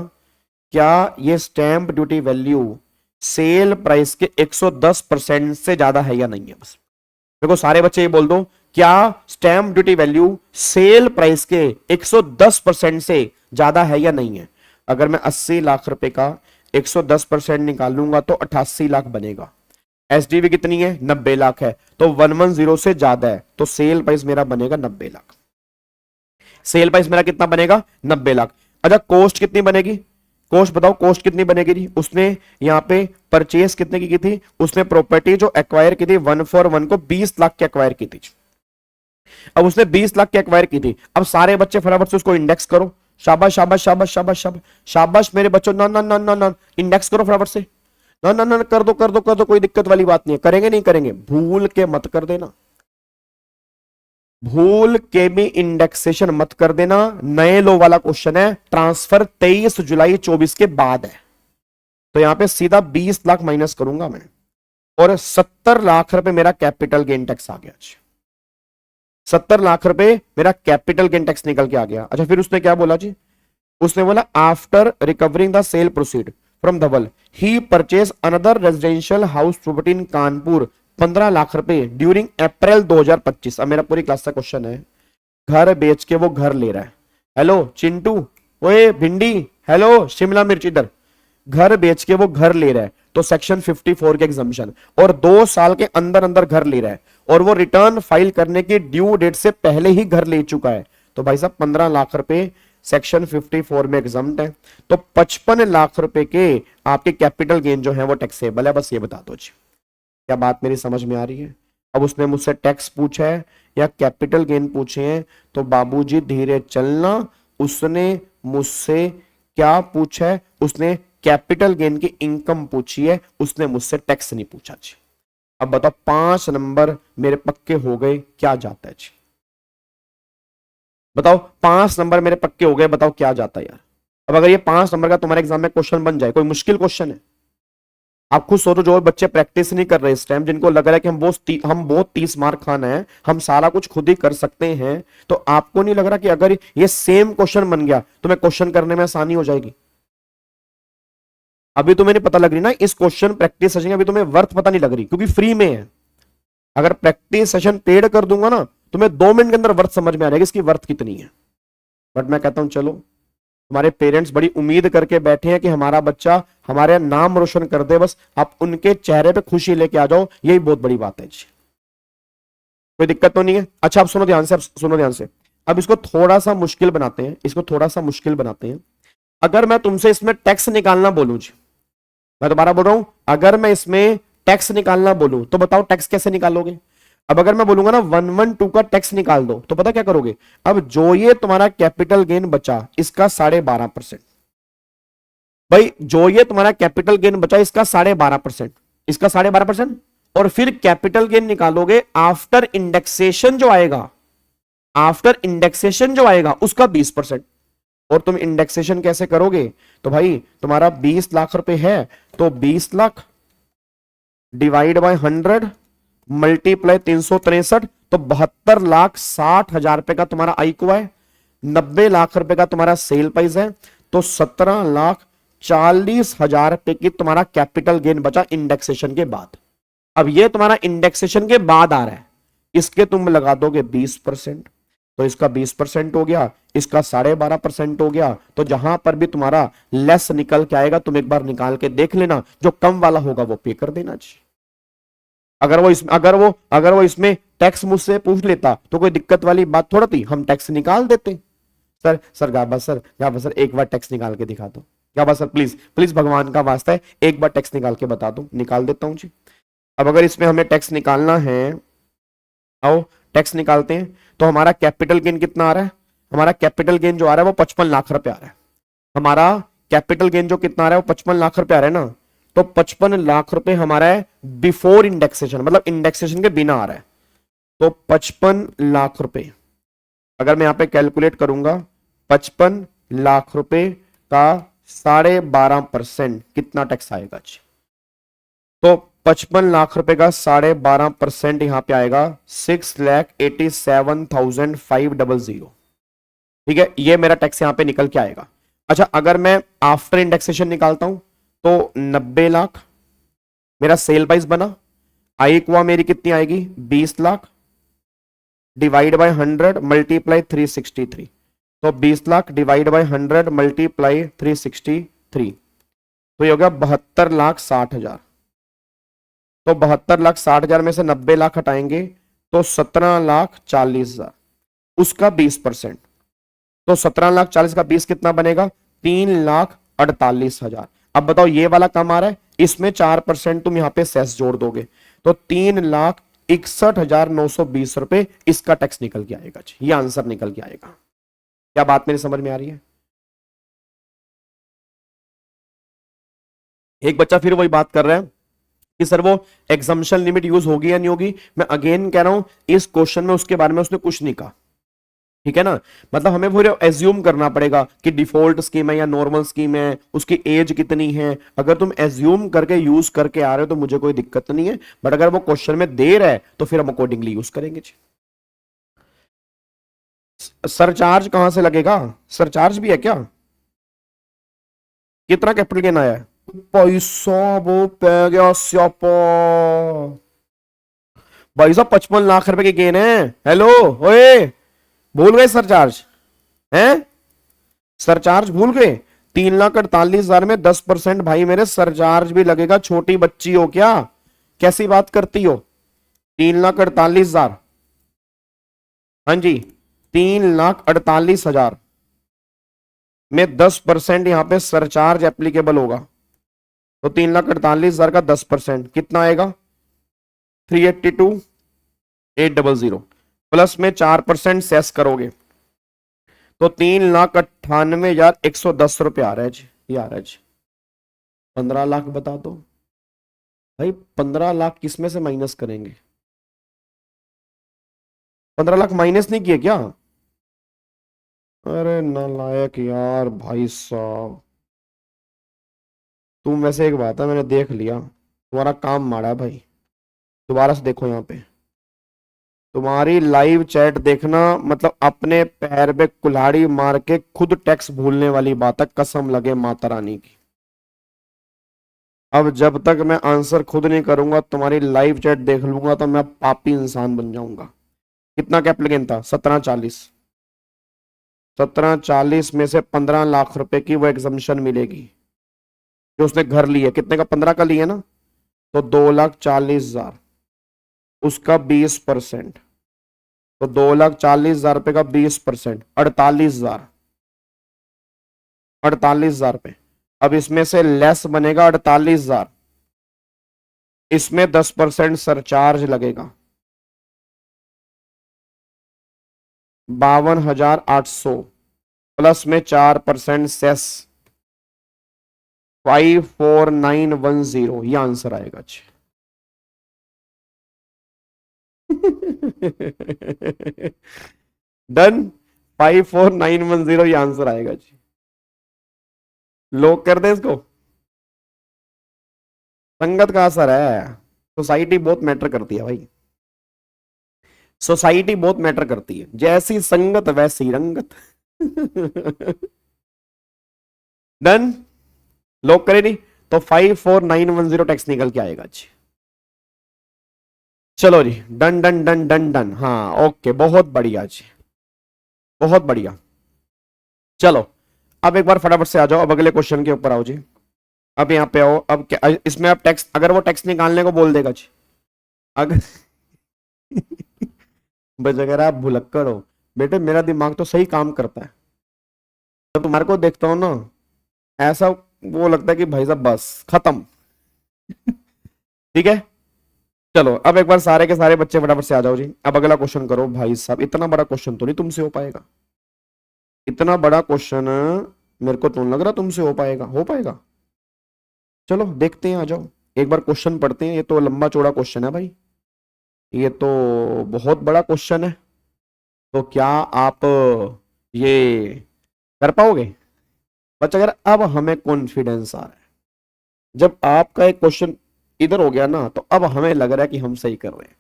क्या ये stamp duty value sale price के 110% से ज्यादा है या नहीं है? बस देखो, सारे बच्चे ये बोल दो, क्या stamp duty value sale price के 110% से ज्यादा है या नहीं है? अगर मैं 80 लाख रुपए का 110% निकालूंगा तो 88 लाख बनेगा। एसडीवी कितनी है? 90 लाख है, तो 110 से ज्यादा है, तो सेल प्राइस मेरा बनेगा 90 लाख। सेल प्राइस मेरा कितना बनेगा? 90 लाख। अच्छा, कॉस्ट कितनी बनेगी? कॉस्ट बताओ, कॉस्ट कितनी बनेगी जी? उसने यहां पे परचेस कितने की थी? उसने प्रॉपर्टी जो एक्वायर की थी 141 को 20 लाख की एक्वायर की थी। अब उसने 20 लाख की एक्वायर की थी। अब सारे बच्चे फटाफट से उसको इंडेक्स करो। शाबाश शाबाश शाबाश शाबाश शाबाश शाबाश मेरे बच्चों, ना ना ना ना ना, इंडेक्स करो फटाफट से। ना ना ना, कर दो कर दो कर दो, कोई दिक्कत वाली बात नहीं है। करेंगे नहीं करेंगे, भूल के मत कर देना, भूल के भी इंडेक्सेशन मत कर देना। नए लो वाला क्वेश्चन है, ट्रांसफर 23 जुलाई 24 के बाद है, तो यहां पे सीधा 20 लाख माइनस करूंगा मैं, और 70 लाख रुपए मेरा कैपिटल गेन टैक्स आ गया। 70 लाख रुपए मेरा कैपिटल गेन टैक्स निकल के आ गया। अच्छा, फिर उसने क्या बोला जी? उसने बोला after recovering the sale proceed from Dhawal he purchase another residential house property in Kanpur 15 lakh rupees during अप्रैल 2025। अब मेरा पूरी क्लास का क्वेश्चन है, घर बेच के वो घर ले रहा है। हेलो चिंटू, ओए भिंडी, हेलो शिमला मिर्च, इधर घर बेच के वो घर ले रहा है, तो सेक्शन 54 के एग्जाम्पशन, और 2 साल के अंदर अंदर घर ले रहा है, और वो रिटर्न फाइल करने की ड्यू डेट से पहले ही घर ले चुका है, तो भाई साहब 15 लाख रुपए सेक्शन 54 में एग्जाम्प्ट है, तो 55 लाख रुपए के आपके कैपिटल गेन जो है वो टैक्सेबल है। बस ये बता दो जी, क्या बात मेरी समझ में आ रही है? अब उसने मुझसे टैक्स पूछा है या कैपिटल गेन पूछे हैं, तो बाबूजी धीरे चलना। उसने मुझसे क्या पूछा है? उसने कैपिटल गेन की इनकम पूछी है, उसने मुझसे टैक्स नहीं पूछा जी। अब बताओ, 5 नंबर मेरे पक्के हो गए, क्या जाता है जी? बताओ, 5 नंबर मेरे पक्के हो गए, बताओ क्या जाता है यार? अब अगर ये 5 नंबर का तुम्हारे एग्जाम में क्वेश्चन बन जाए, कोई मुश्किल क्वेश्चन है? आप खुद सोचो, जो बच्चे प्रैक्टिस नहीं कर रहे इस टाइम, जिनको लग रहा है कि हम बहुत 30 मार्क खाना है, हम सारा कुछ खुद ही कर सकते हैं, तो आपको नहीं लग रहा कि अगर ये सेम क्वेश्चन बन गया तो मैं क्वेश्चन करने में आसानी हो जाएगी? अभी तुम्हें नहीं पता लग रही ना इस क्वेश्चन प्रैक्टिस सेशन, अभी तुम्हें वर्थ पता नहीं लग रही, क्योंकि फ्री में है। अगर प्रैक्टिस सेशन पेड कर दूंगा ना, तुम्हें 2 मिनट के अंदर वर्थ समझ में आ जाएगी इसकी वर्थ कितनी है। बट मैं कहता हूं, चलो, हमारे पेरेंट्स बड़ी उम्मीद करके बैठे हैं कि हमारा बच्चा हमारे नाम रोशन कर दे, बस आप उनके चेहरे पे खुशी लेके आ जाओ, यही बहुत बड़ी बात है जी। कोई दिक्कत तो नहीं है? अच्छा, आप सुनो ध्यान से, अब सुनो ध्यान से। अब इसको थोड़ा सा मुश्किल बनाते हैं, इसको थोड़ा सा मुश्किल बनाते हैं। अगर मैं तुमसे इसमें टैक्स निकालना बोलूं जी, मैं दोबारा बोल रहा हूं, अगर मैं इसमें टैक्स निकालना बोलूं तो बताओ टैक्स कैसे निकालोगे? अब अगर मैं बोलूंगा ना 112 का टैक्स निकाल दो, तो पता क्या करोगे? अब जो ये तुम्हारा कैपिटल गेन बचा इसका 12.5%, भाई जो ये तुम्हारा कैपिटल गेन बचा इसका 12.5%, इसका 12.5%, और फिर कैपिटल गेन निकालोगे आफ्टर इंडेक्सेशन जो आएगा, आफ्टर इंडेक्सेशन जो आएगा उसका 20%। और तुम इंडेक्सेशन कैसे करोगे? तो भाई तुम्हारा 20 लाख रुपए है, तो 20 लाख डिवाइड बाय 100 मल्टीप्लाई 363, तो 72,60,000 रुपए का तुम्हारा आई को है। 90 लाख रुपए का तुम्हारा सेल प्राइस है, तो 17 लाख 40,000 रुपए की तुम्हारा कैपिटल गेन बचा इंडेक्सेशन के बाद। अब ये तुम्हारा इंडेक्सेशन के बाद आ रहा है, इसके तुम लगा दोगे 20%, तो इसका 20% हो गया, इसका 12.5% हो गया। तो जहां पर भी तुम्हारा लेस निकल के आएगा तुम एक बार निकाल के देख लेना, जो कम वाला होगा वो पे कर देना जी। अगर वो इसमें टैक्स मुझसे पूछ लेता तो कोई दिक्कत वाली बात थोड़ा थी, हम टैक्स निकाल देते। सर गाबा सर एक बार टैक्स निकाल के दिखा दो, गाबा सर प्लीज प्लीज भगवान का वास्ता है एक बार टैक्स निकाल के बता दो। निकाल देता हूं जी। अब अगर इसमें हमें टैक्स निकालना है, आओ टैक्स निकालते हैं। तो हमारा कैपिटल गेन कितना आ रहा है? हमारा कैपिटल गेन जो आ रहा है वो 55 लाख रुपए आ रहा है। हमारा कैपिटल गेन जो कितना आ रहा है वो 55 लाख रुपए आ रहा है ना। तो 55 लाख रुपए हमारा है बिफोर इंडेक्सेशन, मतलब इंडेक्सेशन के बिना आ रहा है। तो 55 लाख रुपए अगर मैं यहां पे कैलकुलेट करूंगा, 55 लाख रुपए का 12.5% कितना टैक्स आएगा जी? तो 55 लाख रुपए का 12.5% यहां पे आएगा 6,87,500। ठीक है, ये मेरा टैक्स यहां पे निकल के आएगा। अच्छा, अगर मैं आफ्टर इंडेक्सेशन निकालता हूं तो 90 लाख मेरा सेल प्राइस बना। आई कुआ मेरी कितनी आएगी? 20 लाख डिवाइड बाय 100 मल्टीप्लाई 363। तो 20 लाख डिवाइड बाय 100 मल्टीप्लाई 363, तो ये हो गया 72,60,000। तो 72,60,000 में से 90 लाख हटाएंगे तो 17,40,000, उसका 20%। तो 17,40,000 का 20 कितना बनेगा? 3,48,000। अब बताओ ये वाला कम आ रहा है, इसमें 4% तुम यहां पे सेस जोड़ दोगे तो 3,61,920 रुपए इसका टैक्स निकल के आएगा जी। ये आंसर निकल के आएगा। क्या बात मेरी समझ में आ रही है? एक बच्चा फिर वही बात कर रहा है कि सर वो एग्जम्पशन लिमिट यूज होगी या नहीं होगी। मैं अगेन कह रहा हूं इस क्वेश्चन में उसके बारे में उसने कुछ नहीं कहा, ठीक है ना। मतलब हमें वो एज्यूम करना पड़ेगा कि डिफॉल्ट स्कीम है या नॉर्मल स्कीम है, उसकी एज कितनी है। अगर तुम एज्यूम करके यूज करके आ रहे हो तो मुझे कोई दिक्कत नहीं है, बट अगर वो क्वेश्चन में दे रहा है तो फिर हम अकॉर्डिंगली यूज करेंगे जी। सरचार्ज कहां से लगेगा? सरचार्ज भी है क्या? कितना कैपिटल गेन आया है? पैसा वो पै गया स्यापा भाई साहब, 55 लाख रुपए के गेन है। हेलो ओए, भूल गए सरचार्ज? हैं? सरचार्ज भूल गए? 3,48,000 में 10% भाई मेरे सरचार्ज भी लगेगा। छोटी बच्ची हो क्या? कैसी बात करती हो? 3,48,000, हाँ जी 3,48,000 में 10% यहां पे सरचार्ज एप्लीकेबल होगा। तो 3,48,000 का 10% कितना आएगा? 382,800 प्लस में 4% सेस करोगे तो 3,98,110 रुपए आ रहा है जी। ये आ रहा है जी। 15 लाख बता दो भाई, 15 लाख किसमें से माइनस करेंगे? 15 लाख माइनस नहीं किए क्या? अरे नालायक यार भाई साहब, तुम वैसे एक बात है मैंने देख लिया, तुम्हारा काम माड़ा है भाई। दोबारा से देखो यहाँ पे, तुम्हारी लाइव चैट देखना मतलब अपने पैर पे कुल्हाड़ी मार के खुद टैक्स भूलने वाली बात है, कसम लगे माता रानी की। अब जब तक मैं आंसर खुद नहीं करूंगा, तुम्हारी लाइव चैट देख लूंगा तो मैं पापी इंसान बन जाऊंगा। कितना कैपिटल गेन था? 1740। 1740 में से 15 लाख रुपए की वो एग्जम्पशन मिलेगी जो उसने घर लिया। कितने का? 15 का लिया ना, तो 2,40,000 उसका 20%। तो 2,40,000 रुपए का 20%, 48,000। 48,000 रुपए। अब इसमें से लेस बनेगा 48,000, इसमें 10% सरचार्ज लगेगा 52,800 प्लस में 4% सेस 54910। ये आंसर आएगा जी। डन, 54910 ये आंसर आएगा जी। लोग कर दे इसको। संगत का असर है, सोसाइटी बहुत मैटर करती है भाई। सोसाइटी बहुत मैटर करती है, जैसी संगत वैसी रंगत। डन। लॉक करें नहीं तो 54910 टैक्स निकल के आएगा जी। चलो जी, done done done done done, हाँ ओके, बहुत बढ़िया जी, बहुत बढ़िया। चलो अब एक बार फटाफट से आ जाओ, अब अगले क्वेश्चन के ऊपर आओ जी। अब यहाँ पे आओ, अब क्या इसमें आप टैक्स, अगर वो टैक्स निकालने को बोल देगा जी, अगर बस अगर आप भुलक्कड़ हो बेटे, मेरा दिमाग तो सही काम करता है, जब तुम्हारे को देखता हूं ना ऐसा वो लगता है कि भाई साहब बस खत्म। ठीक है, चलो अब एक बार सारे के सारे बच्चे फटाफट से आ जाओ जी। अब अगला क्वेश्चन करो भाई साहब, इतना बड़ा क्वेश्चन तो नहीं तुमसे हो पाएगा, इतना बड़ा क्वेश्चन मेरे को तो नहीं लग रहा तुमसे हो पाएगा, हो पाएगा? चलो देखते हैं, आ जाओ एक बार क्वेश्चन पढ़ते हैं। ये तो लंबा चौड़ा क्वेश्चन है भाई, ये तो बहुत बड़ा क्वेश्चन है, तो क्या आप ये कर पाओगे बच्चा? अगर अब हमें कॉन्फिडेंस आ रहा है, जब आपका एक क्वेश्चन इधर हो गया ना, तो अब हमें लग रहा है कि हम सही कर रहे हैं।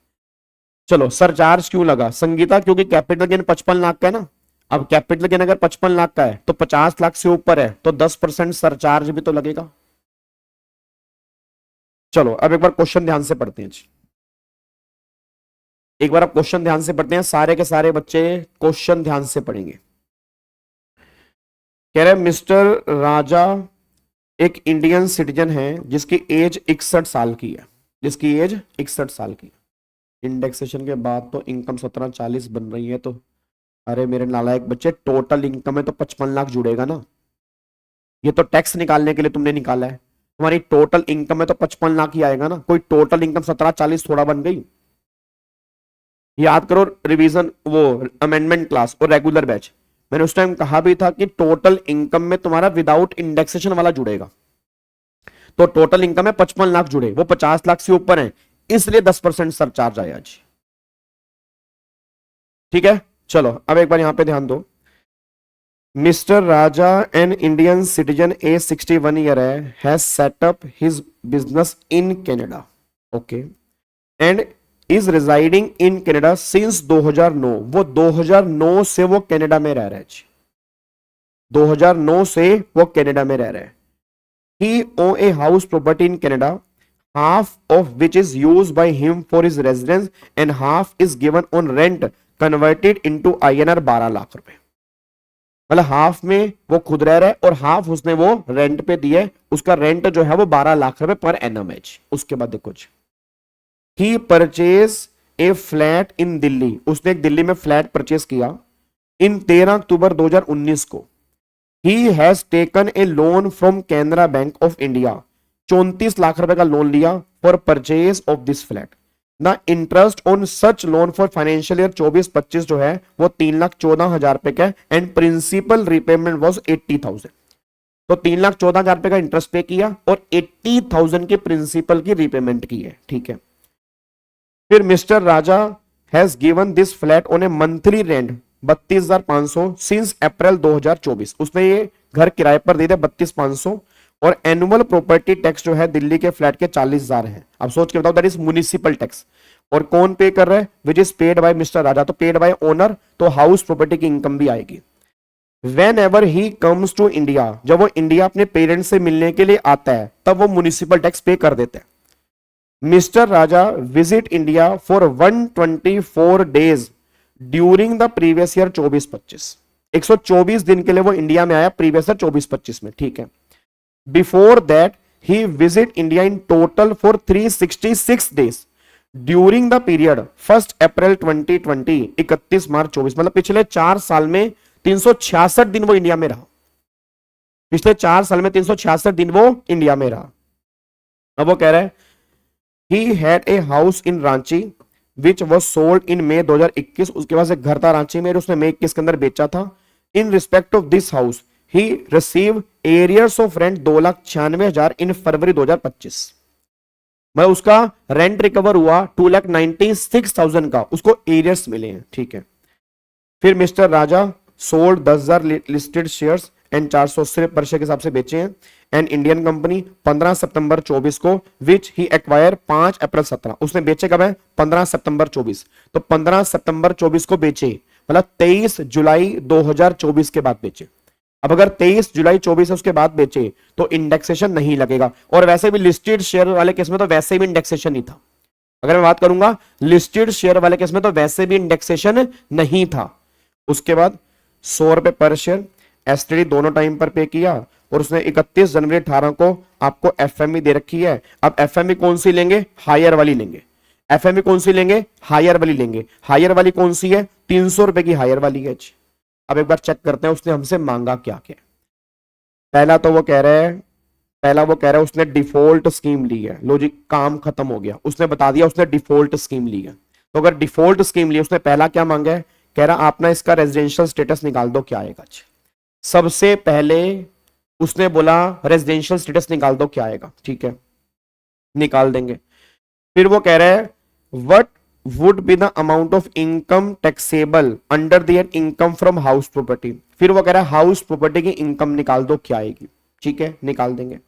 चलो, सरचार्ज क्यों लगा संगीता? क्योंकि कैपिटल गेन 55 लाख का है ना। अब कैपिटल गेन अगर 55 लाख का है तो 50 लाख से ऊपर है तो 10% सरचार्ज भी तो लगेगा। चलो अब एक बार क्वेश्चन ध्यान से पढ़ते हैं जी, एक बार आप क्वेश्चन ध्यान से पढ़ते हैं, सारे के सारे बच्चे क्वेश्चन ध्यान से पढ़ेंगे। कह रहे मिस्टर राजा एक इंडियन सिटीजन है जिसकी एज 61 साल की है, जिसकी एज 61 साल की है। इंडेक्सेशन के बाद तो इनकम 1740 बन रही है, तो अरे मेरे नालायक बच्चे, टोटल इनकम है तो 55 लाख जुड़ेगा ना। ये तो टैक्स निकालने के लिए तुमने निकाला है, तुम्हारी टोटल इनकम है तो 55 लाख ही आएगा ना। कोई टोटल इनकम 1740 थोड़ा बन गई। याद करो रिवीजन, वो अमेंडमेंट क्लास और रेगुलर बैच, मैंने उस टाइम कहा भी था कि टोटल इनकम में तुम्हारा विदाउट इंडेक्सेशन वाला जुड़ेगा। तो टोटल इनकम है 55 लाख जुड़े, वो 50 लाख से ऊपर है, इसलिए 10% सरचार्ज आया जी। ठीक है, चलो अब एक बार यहां पे ध्यान दो। Mister Raja an Indian citizen A 61 year has set up his business in Canada, okay, and is residing in Canada since 2009। वो 2009 से वो कनाडा में रह रहे हैं, 2009 से वो कनाडा में रह रहे हैं। He own a house property in Canada, half of which is used by him for his residence and half is given on rent converted into INR 12 lakh रुपए। मतलब हाफ में वो खुद रह रहा है और हाफ उसने वो रेंट पे दिए, उसका रेंट जो है वो 12 लाख रुपए पर एनम है। उसके बाद देखो, he purchase a flat in Delhi, उसने एक दिल्ली में फ्लैट परचेज किया इन 13 अक्टूबर 2019 को। He has taken a loan from Canara Bank of India, 34 lakh रुपए का लोन लिया for purchase of this flat. The interest on such loan for financial year 24-25 जो है वो 3,14,000 रुपए का and principal repayment was 80,000। तो 3,14,000 रुपए का इंटरेस्ट पे किया और 80,000 के प्रिंसिपल की रीपेमेंट की है। ठीक है, फिर mister Raja has given this flat on A monthly rent 32,500 since April 2024। उसने ये घर किराए पर दे दिया 32,500 और एनुअल प्रॉपर्टी टैक्स जो है दिल्ली के फ्लैट के 40,000 है। अब सोच के बताओ, दैट इज म्युनिसिपल टैक्स। और कौन पे कर रहा है? Which is paid by mister Raja, तो पेड बाय ओनर, तो हाउस प्रॉपर्टी की इनकम भी आएगी। Whenever he comes to India, जब वो इंडिया अपने पेरेंट्स से मिलने के लिए आता है तब वो म्युनिसिपल टैक्स पे कर देते हैं। Mister Raja visit India for 124 days during the previous year 24-25। 124 दिन के लिए वो इंडिया में आया प्रीवियस ईयर 24-25 में। ठीक है, before that he visit India in total for 366 days during the period 1 अप्रैल 2020 31 मार्च 24। मतलब पिछले 4 साल में 366 दिन वो इंडिया में रहा, पिछले 4 साल में 366 दिन वो इंडिया में रहा। अब वो कह रहे हैं he had a house in Ranchi which was sold in May 2021। उसके पास एक घर था रांची में, उसने मई 21 के अंदर बेचा था। In respect of this house he receive arrears of rent 2,96,000 इन फरवरी 2025। मतलब उसका रेंट रिकवर हुआ 2,96,000 का, उसको एरियर्स मिले हैं। ठीक है, फिर mister Raja sold 10,000 listed shares and 480 पर शेयर के हिसाब से बेचे हैं एंड इंडियन कंपनी 15 सितंबर 24 को, विच ही एक्वायर 5 अप्रैल 17। उसने बेचे कब है? 15 सितंबर 24। तो 15 सितंबर 24 को बेचे, मतलब 23 जुलाई 2024 के बाद बेचे। अब अगर 23 जुलाई 24 है उसके बाद बेचे तो इंडेक्सेशन नहीं लगेगा, और वैसे भी लिस्टेड शेयर वाले केस में तो वैसे भी इंडेक्सेशन नहीं था। अगर मैं बात करूंगा लिस्टेड शेयर वाले केस में तो वैसे भी इंडेक्सेशन नहीं था। उसके बाद 100 रुपए पर शेयर एसटीडी दोनों टाइम पर पे किया, और उसने 31 जनवरी 18 को आपको एफएमई दे रखी है। अब एफएमई कौन सी लेंगे? हायर वाली लेंगे। एफएमई कौन सी लेंगे? हायर वाली लेंगे। हायर वाली कौन सी है? 300 रुपए की हायर वाली है। अब एक बार चेक करते हैं उसने हमसे मांगा क्या क्या। पहला वो कह रहा है उसने डिफॉल्ट स्कीम ली है। लो जी, काम खत्म हो गया, उसने बता दिया उसने डिफॉल्ट स्कीम ली है। तो अगर डिफॉल्ट स्कीम ली, उसने पहला क्या मांगा है? कह रहा आप ना इसका रेजिडेंशियल स्टेटस निकाल दो, क्या आएगा। सबसे पहले उसने बोला रेजिडेंशियल स्टेटस निकाल दो, क्या आएगा। ठीक है, निकाल देंगे। फिर वो कह रहा है what would be the amount of income taxable under the income from house property. फिर वो कह रहा है हाउस प्रॉपर्टी की इनकम निकाल दो, क्या आएगी। ठीक है, निकाल देंगे।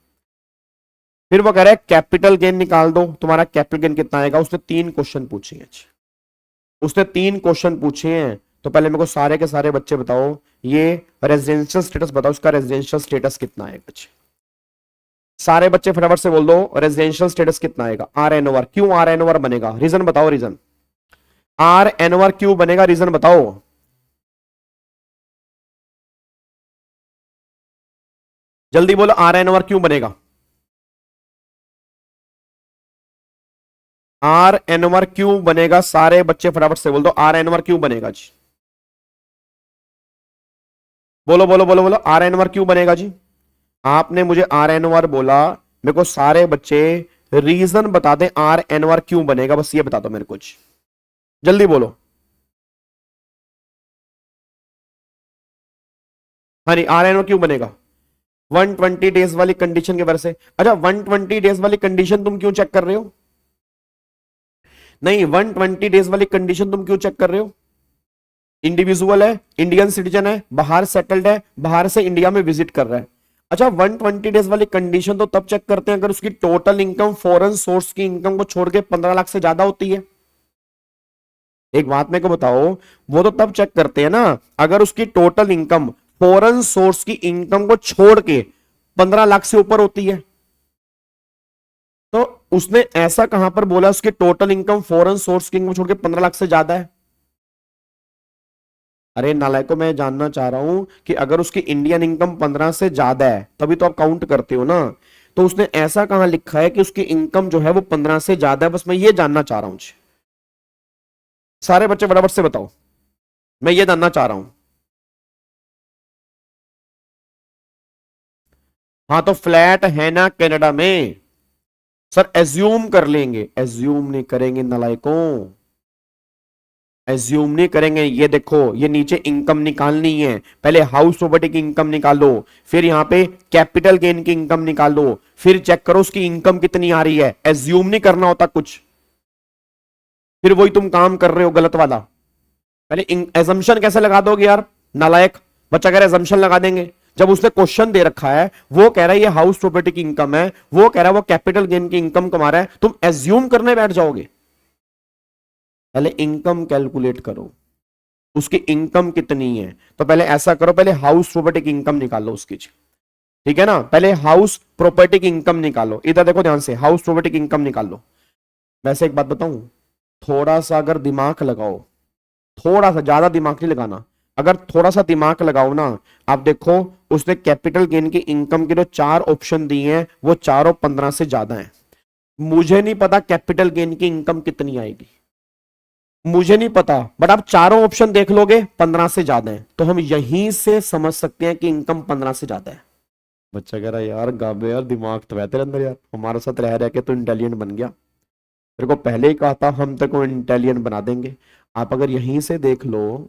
फिर वो कह रहा है कैपिटल गेन निकाल दो, तुम्हारा कैपिटल गेन कितना आएगा। उसने 3 क्वेश्चन पूछे हैं। उसने 3 क्वेश्चन पूछे हैं। तो पहले मेरे को सारे के सारे बच्चे बताओ, ये रेजिडेंशियल स्टेटस बताओ, उसका रेजिडेंशियल स्टेटस कितना आएगा। सारे बच्चे फटाफट से बोल दो रेजिडेंशियल स्टेटस कितना आएगा। आर एन ओवर क्यों आर एन ओवर बनेगा, रीजन बताओ। रीजन आर एन ओवर क्यों बनेगा, रीजन बताओ। जल्दी बोलो, आर एन ओवर क्यों बनेगा। आर एन ओवर क्यों बनेगा, सारे बच्चे फटाफट से बोल दो आर एन ओवर क्यों बनेगा जी। बोलो बोलो बोलो बोलो, आर एन ओवर क्यों बनेगा जी। आपने मुझे आर एन ओवर बोला, मेरे को सारे बच्चे रीजन बता दें आर एन ओवर क्यों बनेगा, बस ये बता दो मेरे को जी। जल्दी बोलो। हाँ नहीं, आर एन ओवर क्यों बनेगा। 120 डेज वाली कंडीशन के वजह से। अच्छा, 120 डेज वाली कंडीशन तुम क्यों चेक कर रहे हो। नहीं, 120 डेज वाली कंडीशन तुम क्यों चेक कर रहे हो। इंडिविजुअल है, इंडियन सिटीजन है, बाहर सेटल्ड है, बाहर से इंडिया में विजिट कर रहा है। अच्छा, 120 डेज वाली कंडीशन तो तब चेक करते हैं अगर उसकी टोटल इनकम फॉरेन सोर्स की इनकम को छोड़ के 15 लाख से ज्यादा होती है। एक बात मेरे को बताओ, वो तो तब चेक करते हैं ना अगर उसकी टोटल इनकम फॉरेन सोर्स की इनकम को छोड़ के 15 लाख से ऊपर होती है। तो उसने ऐसा कहां पर बोला उसकी टोटल इनकम फॉरेन सोर्स की इनकम छोड़ के 15 लाख से ज्यादा है। अरे नालायको, मैं जानना चाह रहा हूं कि अगर उसकी इंडियन इनकम 15 से ज्यादा है तभी तो आप काउंट करते हो ना। तो उसने ऐसा कहां लिखा है कि उसकी इनकम जो है वो 15 से ज्यादा है, बस मैं ये जानना चाह रहा हूं। सारे बच्चे फटाफट से बताओ, मैं ये जानना चाह रहा हूं। हाँ तो फ्लैट है ना कनाडा में। सर एज्यूम कर लेंगे, एज्यूम नहीं करेंगे नालायकों, एज्यूम नहीं करेंगे। ये देखो, ये नीचे इनकम निकालनी है, पहले हाउस प्रॉपर्टी की इनकम निकालो, फिर यहां पे कैपिटल गेन की इनकम निकालो, फिर चेक करो उसकी इनकम कितनी आ रही है। एज्यूम नहीं करना होता कुछ, फिर वही तुम काम कर रहे हो गलत वाला। पहले एजम्पशन कैसे लगा दोगे यार नालायक बच्चा, कह रहा है एजम्पशन लगा देंगे जब उसने क्वेश्चन दे रखा है। वो कह रहा है ये हाउस प्रॉपर्टी की इनकम है, वो कह रहा है वो कैपिटल गेन की इनकम कमा रहा है, तुम एज्यूम करने बैठ जाओगे। पहले इनकम कैलकुलेट करो, उसकी इनकम कितनी है। तो पहले ऐसा करो, पहले हाउस प्रॉपर्टी की इनकम निकालो उसकी, ठीक है ना। पहले हाउस प्रॉपर्टी की इनकम निकालो, इधर देखो ध्यान से, हाउस प्रॉपर्टी की इनकम निकालो। वैसे एक बात बताऊं, थोड़ा सा अगर दिमाग लगाओ, थोड़ा सा, ज्यादा दिमाग नहीं लगाना, अगर थोड़ा सा दिमाग लगाओ ना, आप देखो उसने कैपिटल गेन की इनकम के जो 4 ऑप्शन दिए हैं वो चारों 15 से ज्यादा हैं। मुझे नहीं पता कैपिटल गेन की इनकम कितनी आएगी, मुझे नहीं पता, बट आप चारों ऑप्शन देख लोगे 15 से ज्यादा है, तो हम यहीं से समझ सकते हैं कि इनकम 15 से ज्यादा है। बच्चा कह रहा है यार गाबे यार दिमाग तो है तेरे अंदर यार, हमारे साथ रह रह के तो इंटेलिजेंट बन गया। तेरे को पहले ही कहा था हम तेरे को इंटेलिजेंट बना देंगे। आप अगर यहीं से देख लो,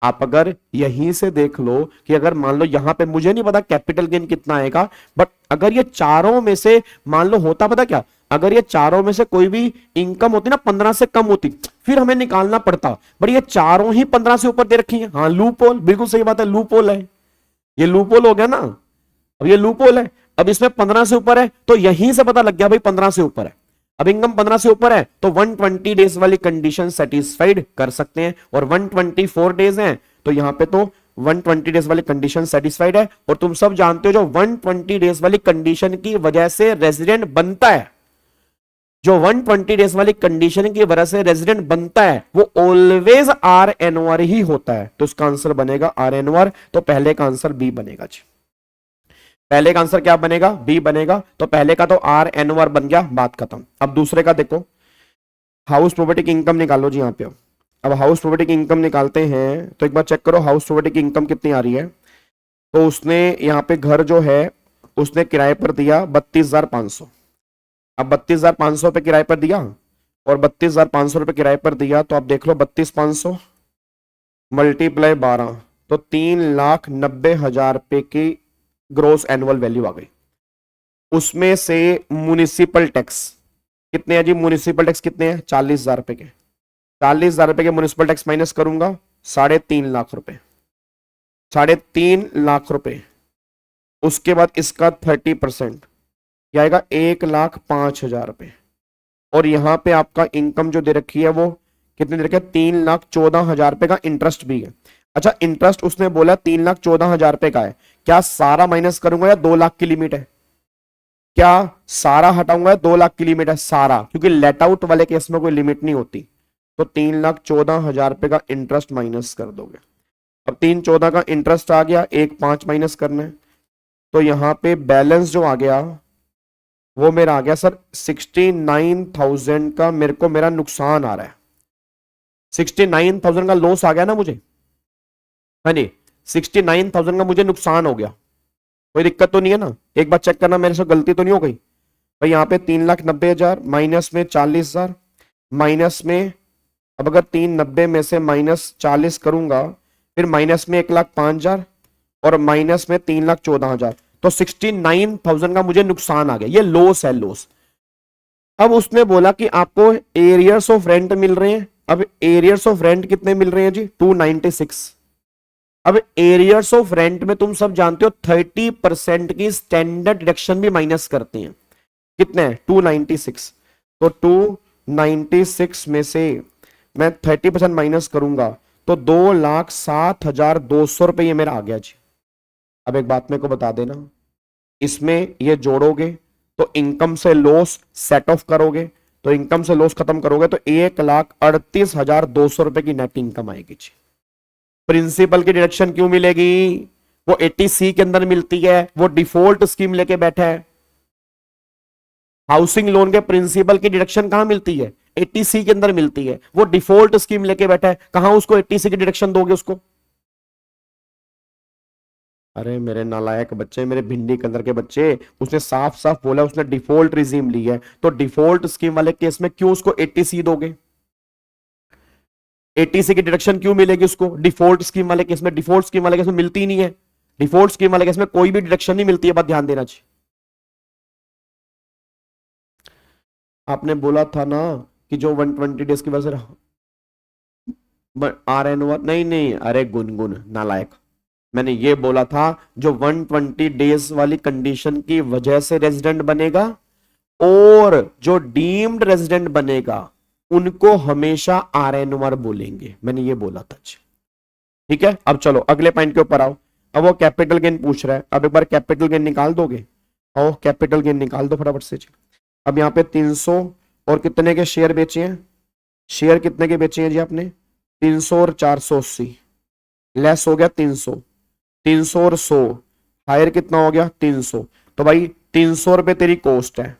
आप अगर यहीं से देख लो कि अगर मान लो यहां पे मुझे नहीं पता कैपिटल गेन कितना आएगा, बट अगर ये चारों में से मान लो होता पता क्या, अगर ये चारों में से कोई भी इनकम होती ना 15 से कम होती फिर हमें निकालना पड़ता, बट ये चारों ही 15 से ऊपर दे रखी है। हाँ लूप होल, बिल्कुल सही बात है, लूप होल है, ये लूप होल हो गया ना। अब ये लूप होल है, अब इसमें 15 से ऊपर है तो यहीं से पता लग गया भाई 15 से ऊपर है। अब इनकम 15 से ऊपर है तो 120 डेज वाली कंडीशन सेटिस्फाइड कर सकते हैं, और 124 डेज हैं तो यहां पे तो 120 डेज वाली कंडीशन सेटिस्फाइड है। और तुम सब जानते हो जो 120 डेज वाली कंडीशन की वजह से रेजिडेंट बनता है, जो 120 डेज वाली कंडीशन की वजह से रेजिडेंट बनता है वो always R N O R ही होता है। तो उसका आंसर बनेगा आर एन ओ आर। तो पहले का आंसर बी बनेगा जी। पहले का आंसर क्या बनेगा? बी बनेगा। तो पहले का तो आर एन ओ आर बन गया, बात खत्म। अब दूसरे का देखो, हाउस प्रॉपर्टी की इनकम निकालो जी। यहां पे अब हाउस प्रॉपर्टी की इनकम निकालते हैं तो एक बार चेक करो हाउस प्रॉपर्टी की इनकम कितनी आ रही है। तो उसने यहाँ पे घर जो है उसने किराए पर दिया 32,500। अब 32,500 पे किराए पर दिया और 32,500 रुपए किराए पर दिया, तो आप देख लो 32,500 मल्टीप्लाई 12 तो 3,90,000 रुपए की ग्रोस एनुअल वैल्यू आ गई। उसमें से म्युनिसिपल टैक्स कितने हैं जी? म्युनिसिपल टैक्स कितने हैं? 40,000 रुपए के। 40,000 रुपए के म्युनिसिपल टैक्स माइनस करूंगा 3.5 लाख रुपए, 3.5 लाख रुपए। उसके बाद इसका 30% क्या आएगा? 1,05,000 रुपए। और यहां पे आपका इनकम जो दे रखी है वो कितने दे रखी है? 3,14,000 रुपए का इंटरेस्ट भी है। अच्छा, इंटरेस्ट उसने बोला 3,14,000 रुपए का है, क्या सारा माइनस करूंगा या 2 लाख की लिमिट है? क्या सारा हटाऊंगा या 2 लाख की लिमिट है? सारा, क्योंकि लेट आउट वाले केस में कोई लिमिट नहीं होती। तो 3,14,000 रुपए का इंटरेस्ट माइनस कर दोगे। अब 3,14 का इंटरेस्ट आ गया, 1,5 माइनस करना है। तो यहां पे बैलेंस जो आ गया वो मेरा आ गया सर 69,000 का। मेरा नुकसान आ रहा है, 69,000 का लॉस आ गया ना मुझे, है नहीं? 69,000 का मुझे नुकसान हो गया। कोई दिक्कत तो नहीं है ना? एक बार चेक करना मेरे से गलती तो नहीं हो गई भाई। यहाँ पे 3,90,000 माइनस में 40,000 माइनस में, अब अगर 390 में से माइनस 40 करूंगा फिर माइनस में 1,05,000 और माइनस में 3,14,000, तो 69,000 का मुझे नुकसान आ गया। ये लॉस है, लॉस। अब उसने बोला कि आपको एरियर्स ऑफ रेंट मिल रहे हैं। अब एरियर्स ऑफ रेंट कितने मिल रहे हैं जी? 296। अब एरियर्स ऑफ रेंट में तुम सब जानते हो 30% की स्टैंडर्ड डिडक्शन भी माइनस करते हैं। कितने हैं? 296। तो 296 में से मैं 30% माइनस करूंगा तो 2,07,200 रुपए ये मेरा आ गया जी। अब एक बात मेरे को बता देना, इसमें ये जोड़ोगे तो इनकम से लॉस सेट ऑफ करोगे, तो इनकम से लॉस खत्म करोगे तो 1,38,200 रुपए की नेट इनकम आएगी जी। प्रिंसिपल की डिडक्शन क्यों मिलेगी? वो 80C के अंदर मिलती है, वो डिफॉल्ट स्कीम लेके बैठा है। हाउसिंग लोन के प्रिंसिपल की डिडक्शन कहां मिलती है? 80C के अंदर मिलती है। वो डिफॉल्ट स्कीम लेके बैठा है, कहां उसको 80C की डिडक्शन दोगे उसको? अरे मेरे नालायक बच्चे, मेरे भिंडी के अंदर के बच्चे, उसने साफ साफ बोला उसने डिफॉल्ट रिजीम ली है, तो डिफॉल्ट स्कीम वाले केस में क्यों उसको 80C दोगे? 80C की डिडक्शन क्यों मिलेगी उसको डिफॉल्ट स्कीम वाले केस में? डिफॉल्ट स्कीम वाले केस में मिलती ही नहीं है। डिफॉल्ट स्कीम वाले केस में कोई भी डिडक्शन नहीं मिलती है, बात ध्यान देना चाहिए। आपने बोला था ना कि जो 120 डेज की वजह से आर एन ओ, नहीं नहीं, अरे गुनगुन नालायक, मैंने ये बोला था जो 120 डेज वाली कंडीशन की वजह से रेजिडेंट बनेगा और जो डीम्ड रेजिडेंट बनेगा उनको हमेशा आरएनओआर बोलेंगे, मैंने ये बोला था। ठीक है, अब चलो अगले पॉइंट के ऊपर आओ। अब वो कैपिटल गेन पूछ रहा है, अब एक बार कैपिटल गेन निकाल दोगे? आओ कैपिटल गेन निकाल दो फटाफट से। अब यहाँ पे 300 और कितने के शेयर बेचे हैं? शेयर कितने के बेचे हैं जी आपने? 300 और 480, लेस हो गया 300, 300 और 100 हायर कितना हो गया? 300। तो भाई 300 रुपए तेरी कॉस्ट है,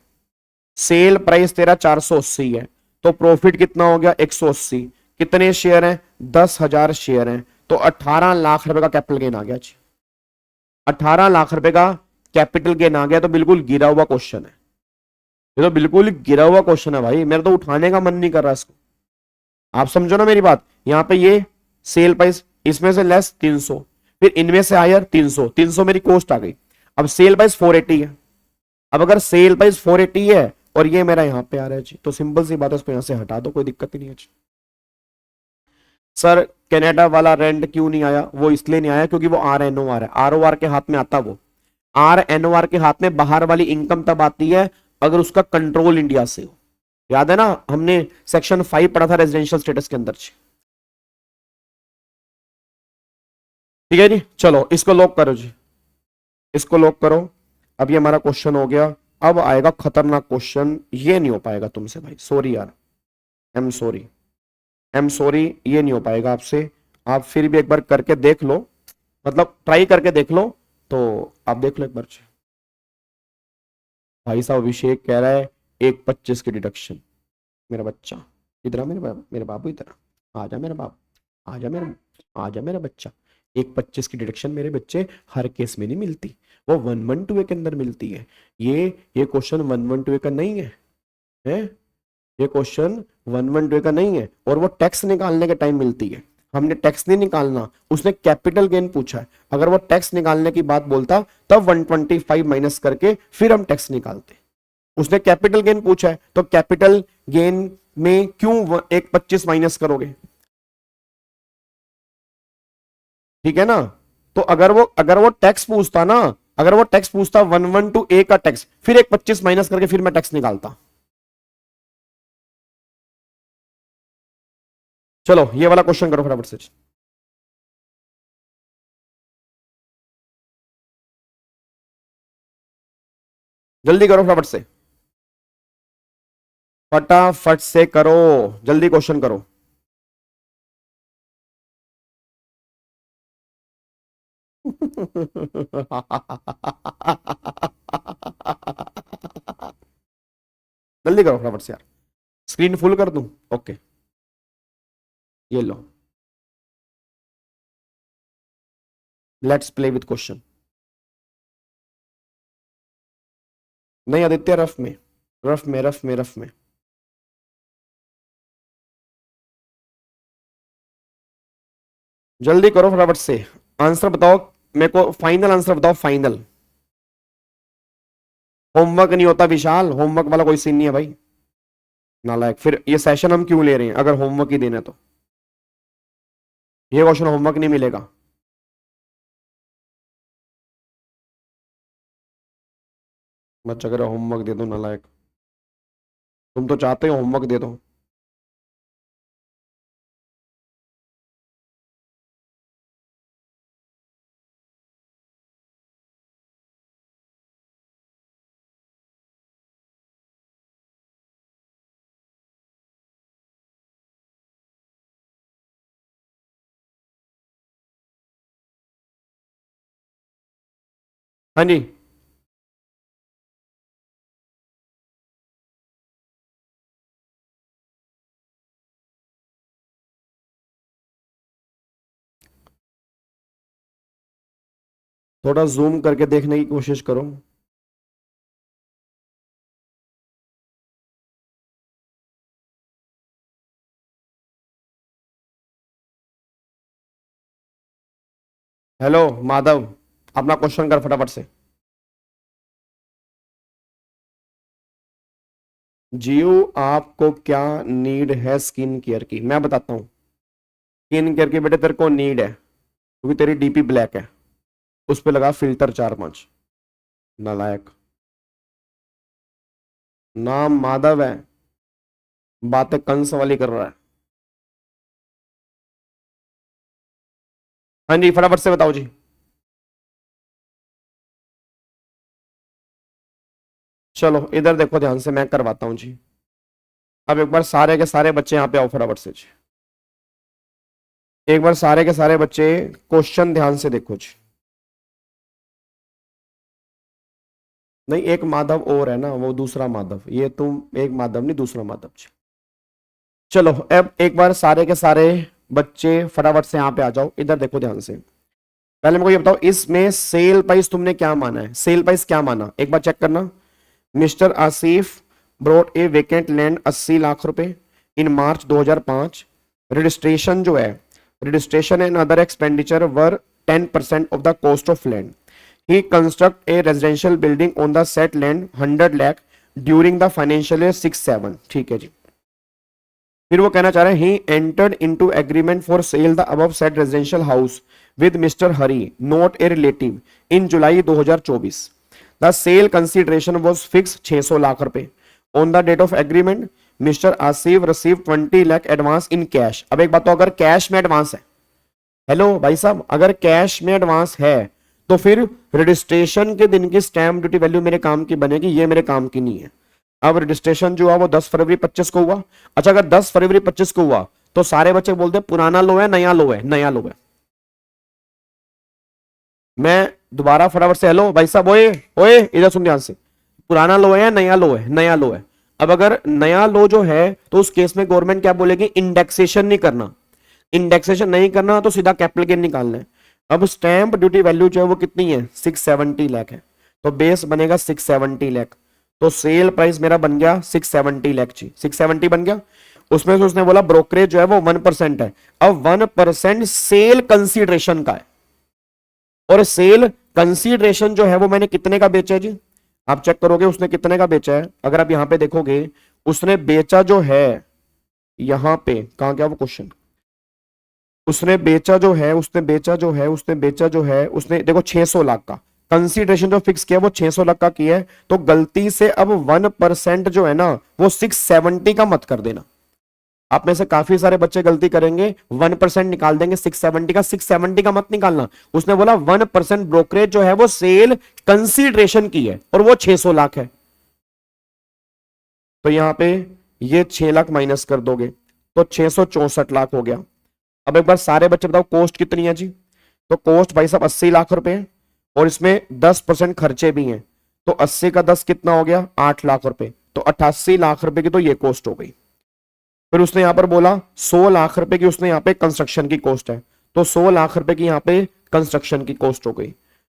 सेल प्राइस तेरा 480 है, तो प्रॉफिट कितना हो गया? 180। कितने शेयर हैं? 10,000 शेयर हैं, तो 18 लाख रुपए का कैपिटल गेन आ गया जी। 18 लाख रुपए का कैपिटल गेन आ गया। तो बिल्कुल गिरा हुआ क्वेश्चन है, ये तो बिल्कुल गिरा हुआ क्वेश्चन है भाई, मेरा तो उठाने का मन नहीं कर रहा इसको। आप समझो ना मेरी बात, यहां पे ये सेल प्राइस, इसमें से लेस 300, फिर इनमें से हायर 300, 300 मेरी कॉस्ट आ गई। अब सेल प्राइस 480 है। अब अगर सेल प्राइस 480 है और ये मेरा यहां पे आ रहा है जी, तो सिंपल सी बात है, इसको यहां से हटा दो, कोई दिक्कत ही नहीं है जी। सर कनाडा वाला रेंट क्यों नहीं आया? वो इसलिए नहीं आया क्योंकि वो आरएनओआर है, आरओआर के हाथ में आता, वो आरएनओआर के हाथ में बाहर वाली इनकम तब आती है अगर उसका कंट्रोल इंडिया से हो। याद है ना, हमने सेक्शन 5 पढ़ा था रेजिडेंशियल स्टेटस के अंदर। ठीक है जी, चलो इसको लॉक करो जी, इसको लॉक करो। अब ये हमारा क्वेश्चन हो गया। अब आएगा खतरनाक क्वेश्चन, ये नहीं हो पाएगा तुमसे भाई, सॉरी यार, I am sorry, I am sorry, ये नहीं हो पाएगा आपसे। आप फिर भी एक बार करके देख लो, मतलब ट्राई करके देख लो, तो आप देख लो एक बार। भाई साहब अभिषेक कह रहा है 1.25 की डिडक्शन। मेरा बच्चा इधर आ, मेरे बाबू इधर आ जा, मेरा बाबू आ जा, आ जा मेरा बच्चा। 1.25 की डिडक्शन मेरे बच्चे हर केस में नहीं मिलती, वो 112 के अंदर मिलती है। ये क्वेश्चन 112 का नहीं है, है ये क्वेश्चन 112 का नहीं है, और वो टैक्स निकालने के टाइम मिलती है। हमने टैक्स नहीं निकालना, उसने कैपिटल गेन पूछा है। अगर वो टैक्स निकालने की बात बोलता तब 125 माइनस करके फिर हम टैक्स निकालते। उसने कैपिटल गेन पूछा है, तो कैपिटल गेन में क्यों 1.25 माइनस करोगे? ठीक है ना? तो अगर वो टैक्स पूछता ना, अगर वो टैक्स पूछता 112 ए का टैक्स, फिर 1.25 माइनस करके फिर मैं टैक्स निकालता। चलो ये वाला क्वेश्चन करो फटाफट से, जल्दी करो फटाफट से, फटाफट से करो, जल्दी क्वेश्चन करो। जल्दी करो फटाफट से यार, स्क्रीन फुल कर दूं? ओके, ये लो, लेट्स प्ले विथ क्वेश्चन। नहीं आदित्य, रफ में, रफ में, रफ में, रफ में। जल्दी करो फटाफट से, आंसर बताओ मेरे को, फाइनल आंसर बताओ, फाइनल। होमवर्क नहीं होता विशाल, होमवर्क वाला कोई सीन नहीं है भाई, नालायक। फिर ये सेशन हम क्यों ले रहे हैं अगर होमवर्क ही देना है तो? ये क्वेश्चन होमवर्क नहीं मिलेगा। बच्चा कह रहा होमवर्क दे दो, नालायक। तुम तो चाहते हो होमवर्क दे दो। हाँ जी, थोड़ा जूम करके देखने की कोशिश करो। हेलो माधव, अपना क्वेश्चन कर फटाफट से। जियो, आपको क्या नीड है स्किन केयर की? मैं बताता हूँ। स्किन केयर की बेटे तेरे को नीड है, क्योंकि तेरी डीपी ब्लैक है, उस पे लगा फिल्टर 4-5। नालायक, नाम माधव है, बातें कंस वाली कर रहा है। हाँ जी, फटाफट से बताओ जी। चलो इधर देखो ध्यान से, मैं करवाता हूँ जी। अब एक बार सारे के सारे बच्चे यहाँ पे आओ फटाफट से जी। एक बार सारे के सारे बच्चे क्वेश्चन ध्यान से देखो जी। नहीं, एक माधव और है ना, वो दूसरा माधव, ये तुम एक माधव नहीं, दूसरा माधव जी। चलो अब एक बार सारे के सारे बच्चे फटाफट से यहाँ पे आ जाओ, इधर देखो ध्यान से। पहले मेरे को ये बताओ, इसमें सेल प्राइस तुमने क्या माना है? सेल प्राइस क्या माना, एक बार चेक करना। Mister Asif brought a vacant land 80 lakh rupees in March 2005। Registration जो है, registration and other expenditure were 10% of the cost of land. He construct A residential building on the set land 100 lakh during the financial year 6-7। ठीक है जी। फिर वो कहना चाह रहे हैं, he entered into agreement for sale the above set residential house with mister Hari not a relative in July 2024। The sale consideration was fix 600 lakh रुपए। On the date of agreement mister Asif receive 20 lakh advance in cash. अब एक बात, तो अगर cash में advance है hello भाई साहब, अगर कैश में एडवांस है तो फिर रजिस्ट्रेशन के दिन की स्टैंप ड्यूटी वैल्यू मेरे काम की बनेगी, ये मेरे काम की नहीं है। अब रजिस्ट्रेशन जो है वो 10 फरवरी 25 को हुआ। अच्छा, अगर 10 फरवरी 25 को हुआ तो सारे बच्चे बोलते पुराना लो है नया लो है, नया लो है। मैं दोबारा फटाफट से, हेलो भाई साहब, ओए ओए इधर सुन ध्यान से, पुराना लो है नया लो है, नया लो है। अब अगर नया लो जो है तो उस केस में गवर्नमेंट क्या बोलेगी, इंडेक्सेशन नहीं करना। इंडेक्सेशन नहीं करना तो सीधा कैपिटल गेन निकालना है। अब स्टैंप ड्यूटी वैल्यू जो है वो कितनी है, 670 लाख है, तो बेस बनेगा 670 लाख। तो सेल प्राइस मेरा बन गया 670 लाख जी, 670 बन गया। उसमें से उसने बोला ब्रोकरेज जो है वो 1% है। अब 1% सेल कंसीडरेशन का है, और सेल कंसीडरेशन जो है वो मैंने कितने का बेचा है जी, आप चेक करोगे उसने कितने का बेचा है। अगर आप यहां पे देखोगे उसने बेचा जो है, यहां पे कहां गया वो क्वेश्चन, उसने बेचा जो है, उसने बेचा जो है, उसने बेचा जो है, उसने देखो 600 लाख का कंसीडरेशन जो फिक्स किया वो 600 लाख का किया है। तो गलती से अब 1% जो है ना वो 670 का मत कर देना। आप में से काफी सारे बच्चे गलती करेंगे, 1% निकाल देंगे 670 का, 670 का मत निकालना। उसने बोला 1% ब्रोकरेज जो है वो सेल कंसीडरेशन की है और वो 600 लाख है। तो यहां पे ये 6 लाख माइनस कर दोगे तो 664 लाख हो गया। अब एक बार सारे बच्चे बताओ कॉस्ट कितनी है जी, तो कॉस्ट भाई साहब 80 लाख रुपए है, और इसमें 10% खर्चे भी हैं, तो 80 का 10 कितना हो गया, 8 लाख रुपए। तो 88 लाख रुपए की तो ये कॉस्ट हो गई। फिर उसने यहां पर बोला 100 लाख रुपए की उसने यहां पे कंस्ट्रक्शन की कॉस्ट है, तो 100 लाख रुपए की यहां पे कंस्ट्रक्शन की कॉस्ट हो गई।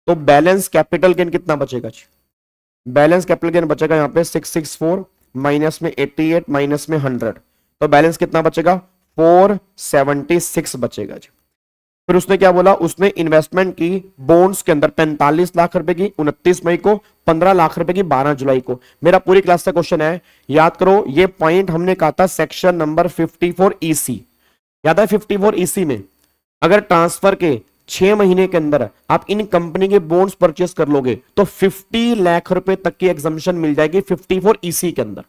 तो बैलेंस कैपिटल गेन कितना बचेगा जी, बैलेंस कैपिटल गेन बचेगा यहां पे 664 माइनस में 88 माइनस में 100, तो बैलेंस कितना बचेगा, 476 बचेगा जी। फिर उसने क्या बोला, उसने इन्वेस्टमेंट की बॉन्ड्स के अंदर 45 लाख रुपए की 29 मई को, 15 लाख रुपए की 12 जुलाई को। मेरा पूरी क्लास का क्वेश्चन है, याद करो ये पॉइंट हमने कहा था सेक्शन नंबर 54 ईसी, याद है 54 ईसी में अगर ट्रांसफर के 6 महीने के अंदर आप इन कंपनी के बॉन्ड्स परचेस कर लोगे तो 50 लाख रुपए तक की एग्जम्पशन मिल जाएगी 54 ईसी के अंदर।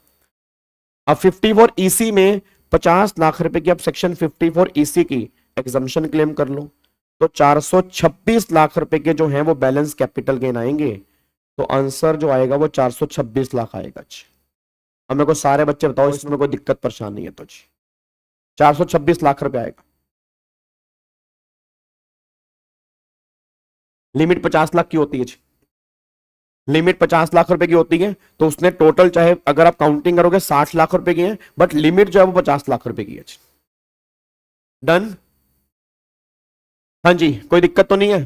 अब 54 ईसी में 50 लाख रुपए की आप सेक्शन 54 ईसी की एग्जम्पशन क्लेम कर लो, तो 426 लाख रुपए के जो हैं वो बैलेंस कैपिटल गेन आएंगे। तो आंसर जो आएगा वो 426 लाख आएगा जी। अब मेरे को सारे बच्चे बताओ इसमें कोई दिक्कत परेशानी है तो जी, 426 लाख रुपए आएगा। लिमिट 50 लाख की होती है जी, लिमिट 50 लाख रुपए की होती है, तो उसने टोटल चाहे अगर आप काउंटिंग करोगे 60 लाख रुपए की है, बट लिमिट जो है वो 50 लाख रुपए की है। डन, हाँ जी, कोई दिक्कत तो नहीं है,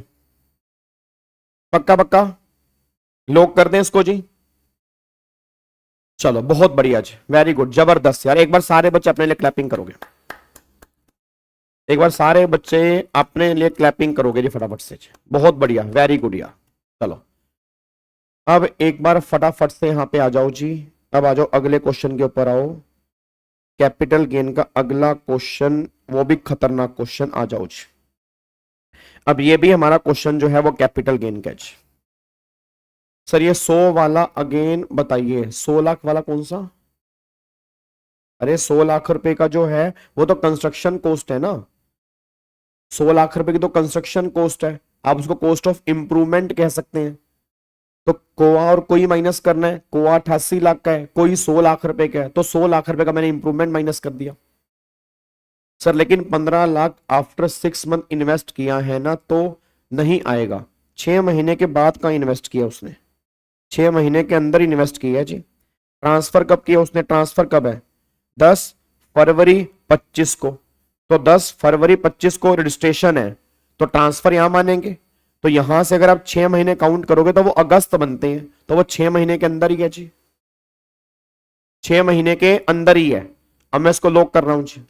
पक्का पक्का लोग कर दें इसको जी। चलो बहुत बढ़िया जी, वेरी गुड, जबरदस्त यार। एक बार सारे बच्चे अपने लिए क्लैपिंग करोगे, एक बार सारे बच्चे अपने लिए क्लैपिंग करोगे जी फटाफट से जी, बहुत बढ़िया, वेरी गुड यार। चलो अब एक बार फटाफट से यहां पे आ जाओ जी, अब आ जाओ अगले क्वेश्चन के ऊपर आओ। कैपिटल गेन का अगला क्वेश्चन, वो भी खतरनाक क्वेश्चन, आ जाओ जी। अब ये भी हमारा क्वेश्चन जो है वो कैपिटल गेन का जी। सर ये 100 वाला अगेन बताइए, 100 लाख वाला कौन सा, अरे 100 लाख रुपए का जो है वो तो कंस्ट्रक्शन कॉस्ट है ना, 100 लाख रुपए की तो कंस्ट्रक्शन कॉस्ट है, आप उसको कॉस्ट ऑफ इंप्रूवमेंट कह सकते हैं। तो कोआ और कोई माइनस करना है, कोआ 88 लाख का है, कोई 100 लाख रुपए का है, तो 100 लाख रुपए का मैंने इंप्रूवमेंट माइनस कर दिया। सर लेकिन 15 लाख आफ्टर 6 मंथ इन्वेस्ट किया है ना, तो नहीं आएगा, 6 महीने के बाद का इन्वेस्ट किया उसने, 6 महीने के अंदर इन्वेस्ट किया जी। ट्रांसफर कब किया उसने, ट्रांसफर कब है, 10 फरवरी 25 को, तो 10 फरवरी 25 को रजिस्ट्रेशन है, तो ट्रांसफर यहां मानेंगे। तो यहां से अगर आप 6 महीने काउंट करोगे तो वो अगस्त बनते हैं, तो वो 6 महीने के अंदर ही है जी, 6 महीने के अंदर ही है। अब मैं इसको लॉक कर रहा हूं जी।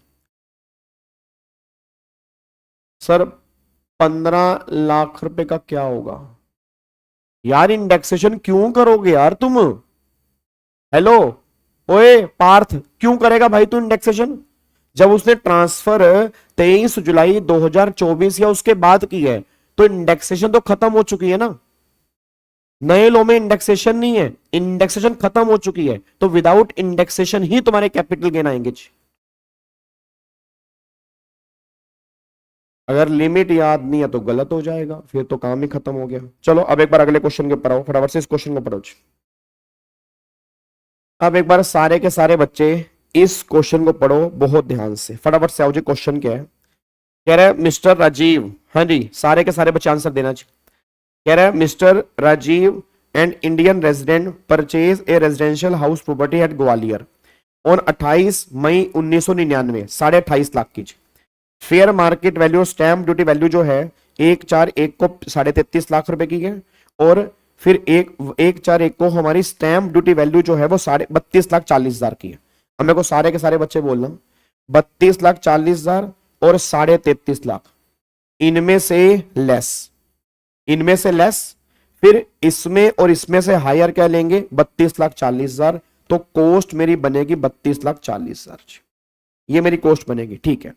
सर 15 लाख रुपए का क्या होगा यार, इंडेक्सेशन क्यों करोगे यार तुम, हेलो ओए पार्थ, क्यों करेगा भाई तू इंडेक्सेशन, जब उसने ट्रांसफर 23 जुलाई 2024 या उसके बाद की है तो इंडेक्सेशन तो खत्म हो चुकी है ना, नए लो में इंडेक्सेशन नहीं है, इंडेक्सेशन खत्म हो चुकी है, तो विदाउट इंडेक्सेशन ही तुम्हारे कैपिटल गेन आएंगे जी। अगर लिमिट याद नहीं है तो गलत हो जाएगा, फिर तो काम ही खत्म हो गया। चलो अब एक बार अगले क्वेश्चन के ऊपर आओ, फटाफट से इस क्वेश्चन को पढ़ो। अब एक बार सारे के सारे बच्चे इस क्वेश्चन को पढ़ो बहुत ध्यान से, फटाफट से आओ जी। क्वेश्चन क्या है? कह रहा है मिस्टर राजीव, हाँ जी सारे के सारे बच्चे आंसर देना चाहिए। कह रहा है mister Rajiv and Indian resident purchase a residential house property at Gwalior on 28 May 1999, 28.5 lakh की। Fair market value stamp duty value जो है 1/4/1 को 33.5 लाख रुपए की है, और फिर 1/4/1 को हमारी स्टैम्प ड्यूटी वैल्यू जो है वो 32,40,000 की है। अब मेरे को सारे के सारे बच्चे बोलना 32,40,000 और 33.5 लाख, इनमें से लेस, इनमें से लेस, फिर इसमें और इसमें से हायर क्या लेंगे 32,40,000, तो कॉस्ट मेरी बनेगी 32,40,000, ये मेरी कॉस्ट बनेगी, ठीक है।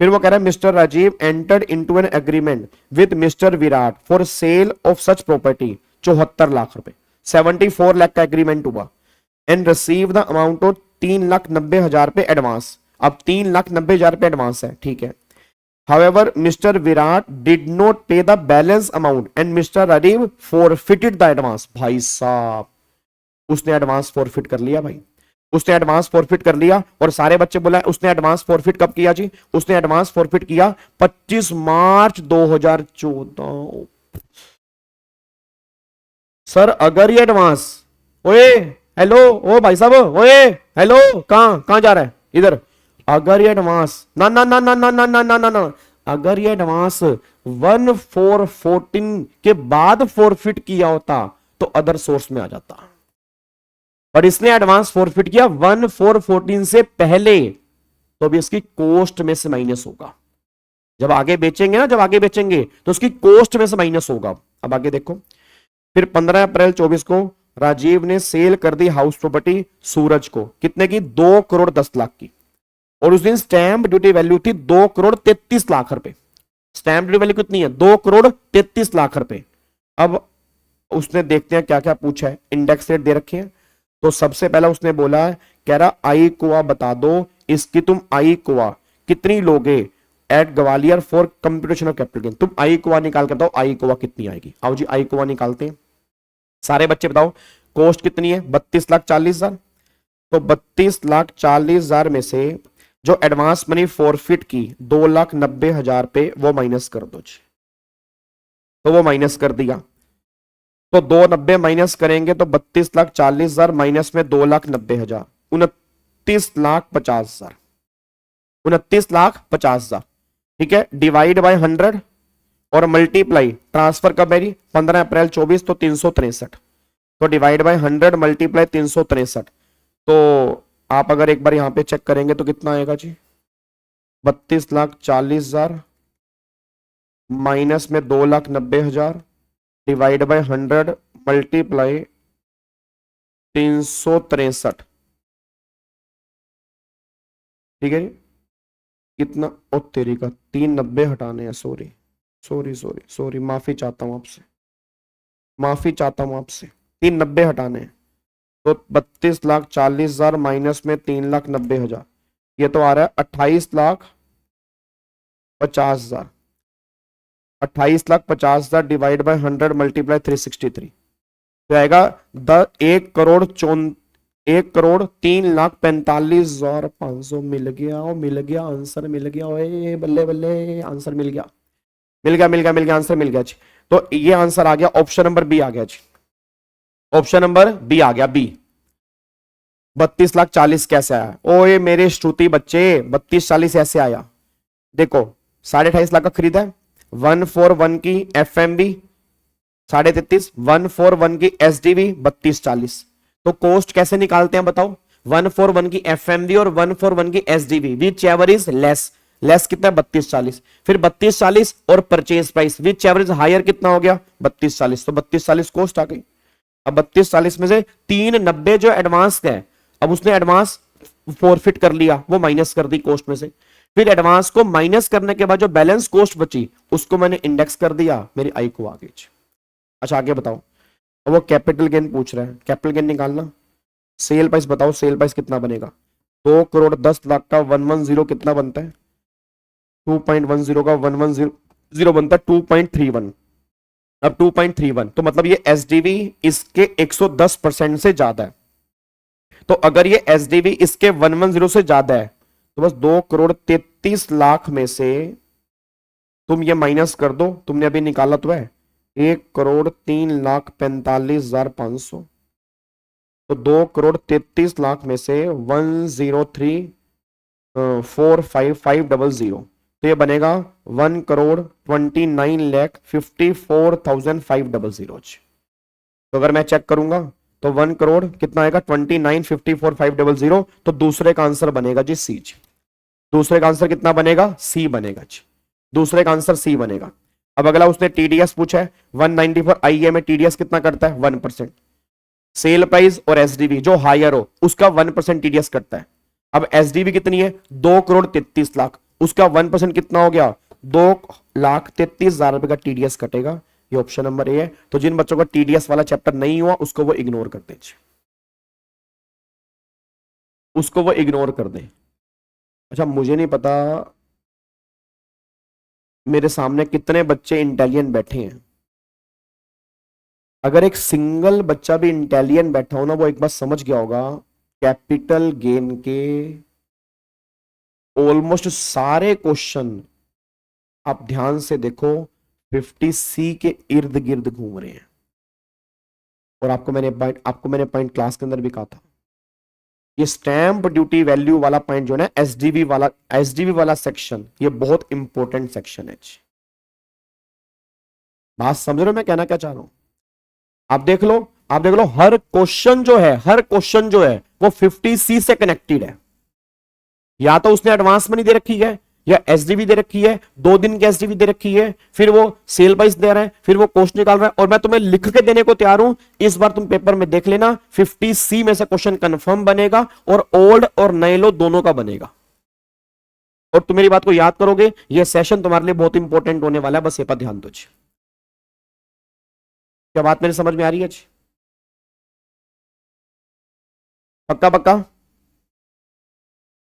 फिर वो कह रहा है mister Rajiv entered into an agreement with mister Virat for sale of such property 74 lakh rupees, 74 lakh का एग्रीमेंट हुआ, and receive the amount of 3,90,000 rupees advance. अब 3,90,000 रुपए एडवांस है, ठीक है। However, Mr. Virat did not pay the balance amount and Mr. Rajiv forfeited the advance। भाई साहब उसने advance forfeit कर लिया भाई, उसने एडवांस फॉरफिट कर लिया। और सारे बच्चे बोला उसने एडवांस फॉरफिट कब किया जी? उसने एडवांस फॉरफिट किया 25 मार्च 2014। सर अगर ये एडवांस, ओए हेलो ओ भाई साहब, ओए हेलो, कहां कहां जा रहा है इधर? अगर ये एडवांस ना ना ना ना ना ना ना ना ना ना अगर ये एडवांस 1/4/14 के बाद फॉरफिट किया होता तो अदर सोर्स में आ जाता, और इसने एडवांस फॉरफिट किया 1/4/14 से पहले, तो अभी इसकी कॉस्ट में से माइनस होगा। जब आगे बेचेंगे ना, जब आगे बेचेंगे तो उसकी कॉस्ट में से माइनस होगा। अब आगे देखो, फिर 15 अप्रैल 24 को राजीव ने सेल कर दी हाउस प्रॉपर्टी सूरज को, कितने की? 2,10,00,000 की, और उस दिन स्टैंप ड्यूटी वैल्यू थी 2,33,00,000 रुपए। स्टैंप ड्यूटी वैल्यू कितनी है? 2,33,00,000 रुपए। अब उसने देखते हैं क्या क्या पूछा है, इंडेक्स रेट दे रखे हैं। तो सबसे पहला उसने बोला है, कह रहा आई कुआ बता दो, इसकी तुम आई कुआ कितनी लोगे at Gwalior for computation of capital gain. तुम आई कुआ निकाल कर बताओ आई कुआ कितनी आएगी। आओ जी आई कुआ निकालते हैं, सारे बच्चे बताओ कॉस्ट कितनी है? 32,40,000। तो 32,40,000 में से जो एडवांस मनी फॉरफिट की 2,90,000 पे वो माइनस कर दो जी, तो वो माइनस कर दिया। तो 290 माइनस करेंगे तो 32,40,000 माइनस में 2,90,000, 29,50,000, 29,50,000, ठीक है। डिवाइड बाय 100 और मल्टीप्लाई, ट्रांसफर कब मेरी? 15 अप्रैल 24, तो 363, तो डिवाइड बाय 100 मल्टीप्लाई 363। तो आप अगर एक बार यहां पे चेक करेंगे तो कितना आएगा जी? 32,40,000 माइनस में 2,90,000 डिवाइड बाय 100 मल्टीप्लाई 363, ठीक है जी। कितना? ओ तेरी का 390 हटाने हैं, सॉरी सॉरी सॉरी सॉरी, माफी चाहता हूं आपसे, माफी चाहता हूं आपसे, 390 हटाने हैं। तो 32,40,000 माइनस में 3,90,000, ये तो आ रहा है 28,50,000। 28,50,000 डिवाइड बाय 100 मल्टीप्लाई 363, तो आएगा 1,03,45,500। मिल गया, ओ मिल गया, आंसर मिल गया, ओए बल्ले बल्ले, आंसर मिल गया, मिल गया मिल गया मिल गया, आंसर मिल गया जी। तो ये आंसर आ गया, ऑप्शन नंबर बी आ गया जी, ऑप्शन नंबर बी आ गया, बी। 32,40,000 कैसे आया? ओए मेरे श्रुति बच्चे, 32,40,000 ऐसे आया। देखो 28.5 लाख का खरीदा है, 141 की FMB 33.5, 141 की SDV 32,40। तो कॉस्ट कैसे निकालते हैं बताओ? 141 की FMB और 141 की SDV, whichever is less, less कितना है? 32,40। फिर 32,40 और purchase price, whichever is higher, कितना हो गया? 32,40। तो 32,40 कॉस्ट आ गई। अब 32,40 में से 390 जो एडवांस है, अब उसने एडवांस फॉरफिट कर लिया, वो माइनस कर दी कॉस्ट में से। फिर एडवांस को माइनस करने के बाद जो बैलेंस कॉस्ट बची उसको मैंने इंडेक्स कर दिया, मेरी आई को आ गई। अच्छा आगे बताओ, वो कैपिटल गेन पूछ रहा है, कैपिटल गेन निकालना। सेल प्राइस बताओ, सेल प्राइस कितना बनेगा? 2,10,00,000 का 110 कितना बनता है? 2.10 का 110 बनता है 2.31। अब 2.31 तो मतलब ये एसडीवी इसके 110% से ज्यादा है। तो अगर ये एसडीवी इसके 110 से ज्यादा है तो बस 2 करोड़ 33 लाख में से तुम ये माइनस कर दो, तुमने अभी निकाला तो है 1 करोड़ 3 लाख 45,500। तो 2 करोड़ 33 लाख में से 103,455,000 तो ये बनेगा 1 करोड़ 29,54,500। तो अगर मैं चेक करूंगा तो 1 करोड़ कितना आएगा 29,54,500। तो दूसरे का आंसर बनेगा जी सी जी। दूसरे का आंसर कितना बनेगा? सी बनेगा जी। दूसरे का आंसर सी बनेगा। अब अगला उसने टीडीएस पूछा है 194 आईए में टीडीएस कितना करता है? 1%। सेल प्राइस और एसडीवी जो हायर हो उसका 1% टीडीएस करता है। अब एसडीवी कितनी है? 2 करोड़ 33 लाख, उसका 1% कितना हो गया? 2,33,000 रुपए का टीडीएस कटेगा। ये ऑप्शन नंबर ए है। तो जिन बच्चों का टीडीएस वाला चैप्टर नहीं हुआ उसको वो इग्नोर कर दें, उसको वो इग्नोर कर दें। अच्छा मुझे नहीं पता मेरे सामने कितने बच्चे इंटेलिजेंट बैठे हैं। अगर एक सिंगल बच्चा भी इंटेलिजेंट बैठा हो ना, वो एक बात समझ गया होगा कैपिटल गेन के ऑलमोस्ट सारे क्वेश्चन आप ध्यान से देखो 50C के इर्द गिर्द घूम रहे हैं। और आपको मैंने पॉइंट क्लास के अंदर भी कहा था, ये स्टैंप ड्यूटी वैल्यू वाला पॉइंट जो है ना, एसडीवी वाला सेक्शन, ये बहुत इंपॉर्टेंट सेक्शन है। बात समझ रहे हो मैं कहना क्या चाह रहा हूं? आप देख लो हर क्वेश्चन जो है वो 50C से कनेक्टेड है। या तो उसने एडवांस मनी दे रखी है या एसडीवी दे रखी है, 2 दिन की एसडीवी दे रखी है, फिर वो सेल प्राइस दे रहा है, फिर वो कॉस्ट निकाल रहा है, और मैं तुम्हें लिख के देने को तैयार हूं। इस बार तुम पेपर में देख लेना 50C में से क्वेश्चन कंफर्म बनेगा और ओल्ड और नए लो दोनों का बनेगा। और तुम मेरी बात को याद करोगे, यह सेशन तुम्हारे लिए बहुत इंपॉर्टेंट होने वाला है, बस ये पर ध्यान दो। क्या बात मेरी समझ में आ रही है? पक्का पक्का?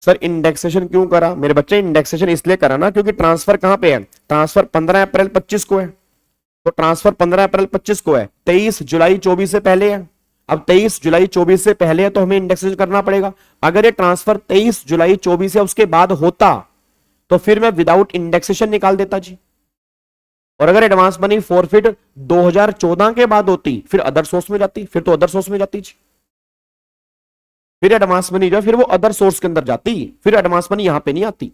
सर इंडेक्सेशन क्यों करा मेरे बच्चे? इंडेक्सेशन इसलिए करा ना क्योंकि ट्रांसफर कहां पे है? ट्रांसफर 15 अप्रैल 25 को है। तो ट्रांसफर 15 अप्रैल 25 को है, 23 जुलाई 24 से पहले है। अब 23 जुलाई 24 से पहले है तो हमें इंडेक्सेशन करना पड़ेगा। अगर ये ट्रांसफर 23 जुलाई 24 या उसके बाद होता तो फिर मैं विदाउट इंडेक्सेशन निकाल देता जी। और अगर एडवांस मनी फॉरफिट 2014 के बाद होती फिर अदर सोर्स में जाती, फिर तो अदर सोर्स में जाती जी। फिर एडवांस मनी जो फिर वो अदर सोर्स के अंदर जाती, फिर एडवांस मनी यहां पे नहीं आती।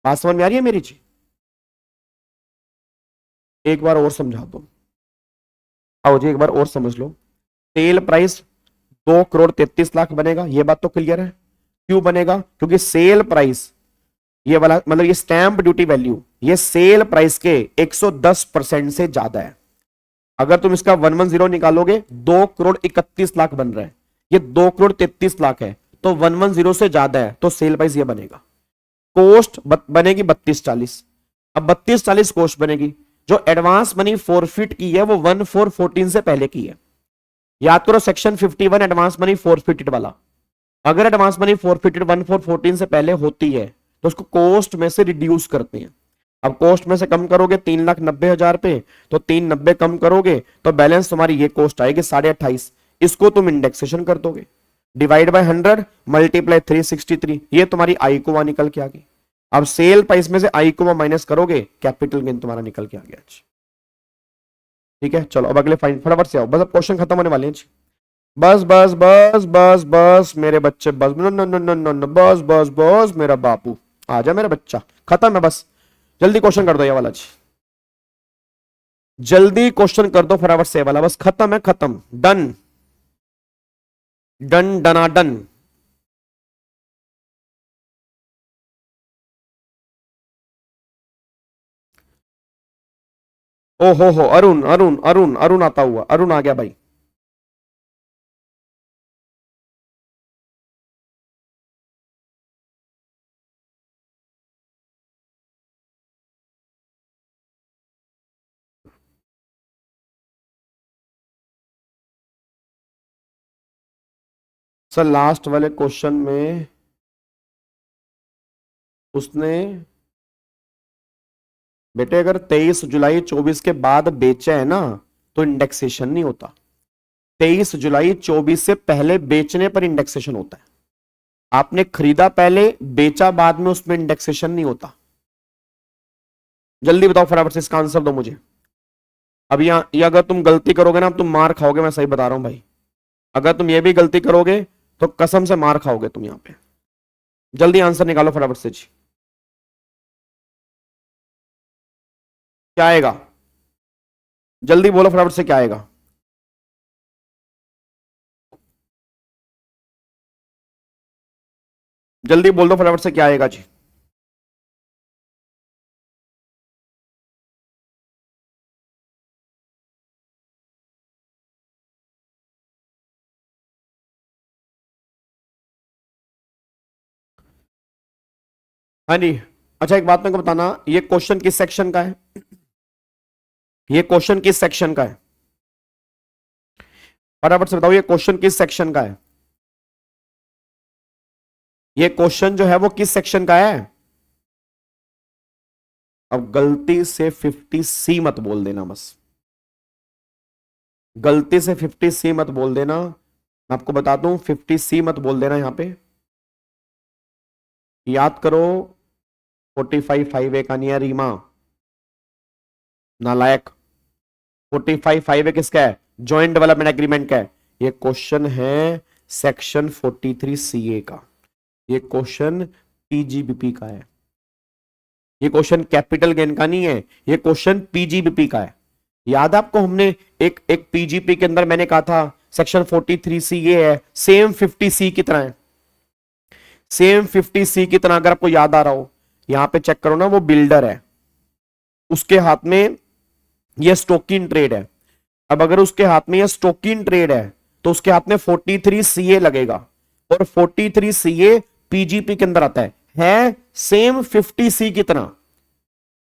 बात समझ में आ रही है मेरी जी? एक बार और समझा दो। आओ जी एक बार और समझ लो। सेल प्राइस 2 करोड़ 33 लाख बनेगा, ये बात तो क्लियर है। क्यों बनेगा? क्योंकि सेल प्राइस ये वाला मतलब ये स्टैंप ड्यूटी वैल्यू ये सेल प्राइस के 110% से ज्यादा है। अगर तुम इसका 110 निकालोगे 2 करोड़ 31 लाख बन रहा है, ये 2 करोड़ 33 लाख है, तो 110 से ज्यादा है तो सेल प्राइस ये बनेगा। कोस्ट बनेगी 3240। अब 3240 कोस्ट बनेगी। जो एडवांस मनी फॉरफिट की है वो 1414 से पहले की है। याद करो सेक्शन 51 एडवांस मनी फॉरफिटेड वाला। अगर एडवांस मनी फॉरफिटेड 1414 से पहले होती है तो उसको कोस्ट में से रिड्यूस करते हैं। अब कोस्ट में से कम करोगे 3,90,000 पे, तो 390 कम करोगे तो बैलेंस तुम्हारी ये कोस्ट आएगी 28.5। इसको तुम इंडेक्सेशन कर दोगे, डिवाइड बाय 100 मल्टीप्लाई 363, ये तुम्हारी आई को वहां निकल के आ गई। अब सेल प्राइस में से आई को माइनस करोगे, कैपिटल गेन तुम्हारा निकल के आ गया। ठीक है चलो अब अगले फाइन फटाफट से आओ, बस अब क्वेश्चन खत्म होने वाले हैं। बस बस बस बस बस मेरे बच्चे बस, no no no no no no, बस बस बस मेरा बापू, आ जा मेरा बच्चा, खत्म है बस। जल्दी क्वेश्चन कर दो ये वाला जी, जल्दी क्वेश्चन कर दो फटाफट से वाला, बस खत्म है, खत्म, डन डन डना डन। ओ हो अरुण अरुण अरुण अरुण आता हुआ, अरुण आ गया भाई। सर लास्ट वाले क्वेश्चन में उसने बेटे अगर 23 जुलाई 24 के बाद बेचा है ना तो इंडेक्सेशन नहीं होता। 23 जुलाई 24 से पहले बेचने पर इंडेक्सेशन होता है। आपने खरीदा पहले, बेचा बाद में, उसमें इंडेक्सेशन नहीं होता। जल्दी बताओ फटाफट से इसका आंसर दो मुझे। अब यहां ये अगर तुम गलती करोगे ना तुम मार खाओगे, मैं सही बता रहा हूं भाई। अगर तुम ये भी गलती करोगे तो कसम से मार खाओगे तुम यहां पे। जल्दी आंसर निकालो फटाफट से जी। क्या आएगा? जल्दी बोलो फटाफट से क्या आएगा। जल्दी बोल दो फटाफट से क्या आएगा जी। हाँ जी। अच्छा एक बात मेरे को बताना, ये क्वेश्चन किस सेक्शन का है? ये क्वेश्चन किस सेक्शन का है? फटाफट से बताओ ये क्वेश्चन किस सेक्शन का है? ये क्वेश्चन जो है वो किस सेक्शन का है? अब गलती से 50C मत बोल देना बस। गलती से 50C मत बोल देना। मैं आपको बता दूं 50C मत बोल देना यहां पे। याद करो 45 का नहीं है रीमा, नालायक। 45 किसका है? जॉइंट डेवलपमेंट एग्रीमेंट का है। ये क्वेश्चन है सेक्शन 43CA का। ये क्वेश्चन पीजीबीपी का है। ये क्वेश्चन कैपिटल गेन का नहीं है, ये क्वेश्चन पीजीबीपी का है। याद है आपको, हमने एक पीजीपी के अंदर मैंने कहा था सेक्शन 43C ये है, सेम 50C की तरह है। सेम 50C की तरह अगर आपको याद आ रहा हो, यहां पे चेक करो ना, वो बिल्डर है, उसके हाथ में ये स्टॉकिंग ट्रेड है। अब अगर उसके हाथ में ये स्टॉकिंग ट्रेड है तो उसके हाथ में 43CA लगेगा, और 43CA पीजीपी के अंदर आता है सेम 50C की तरह।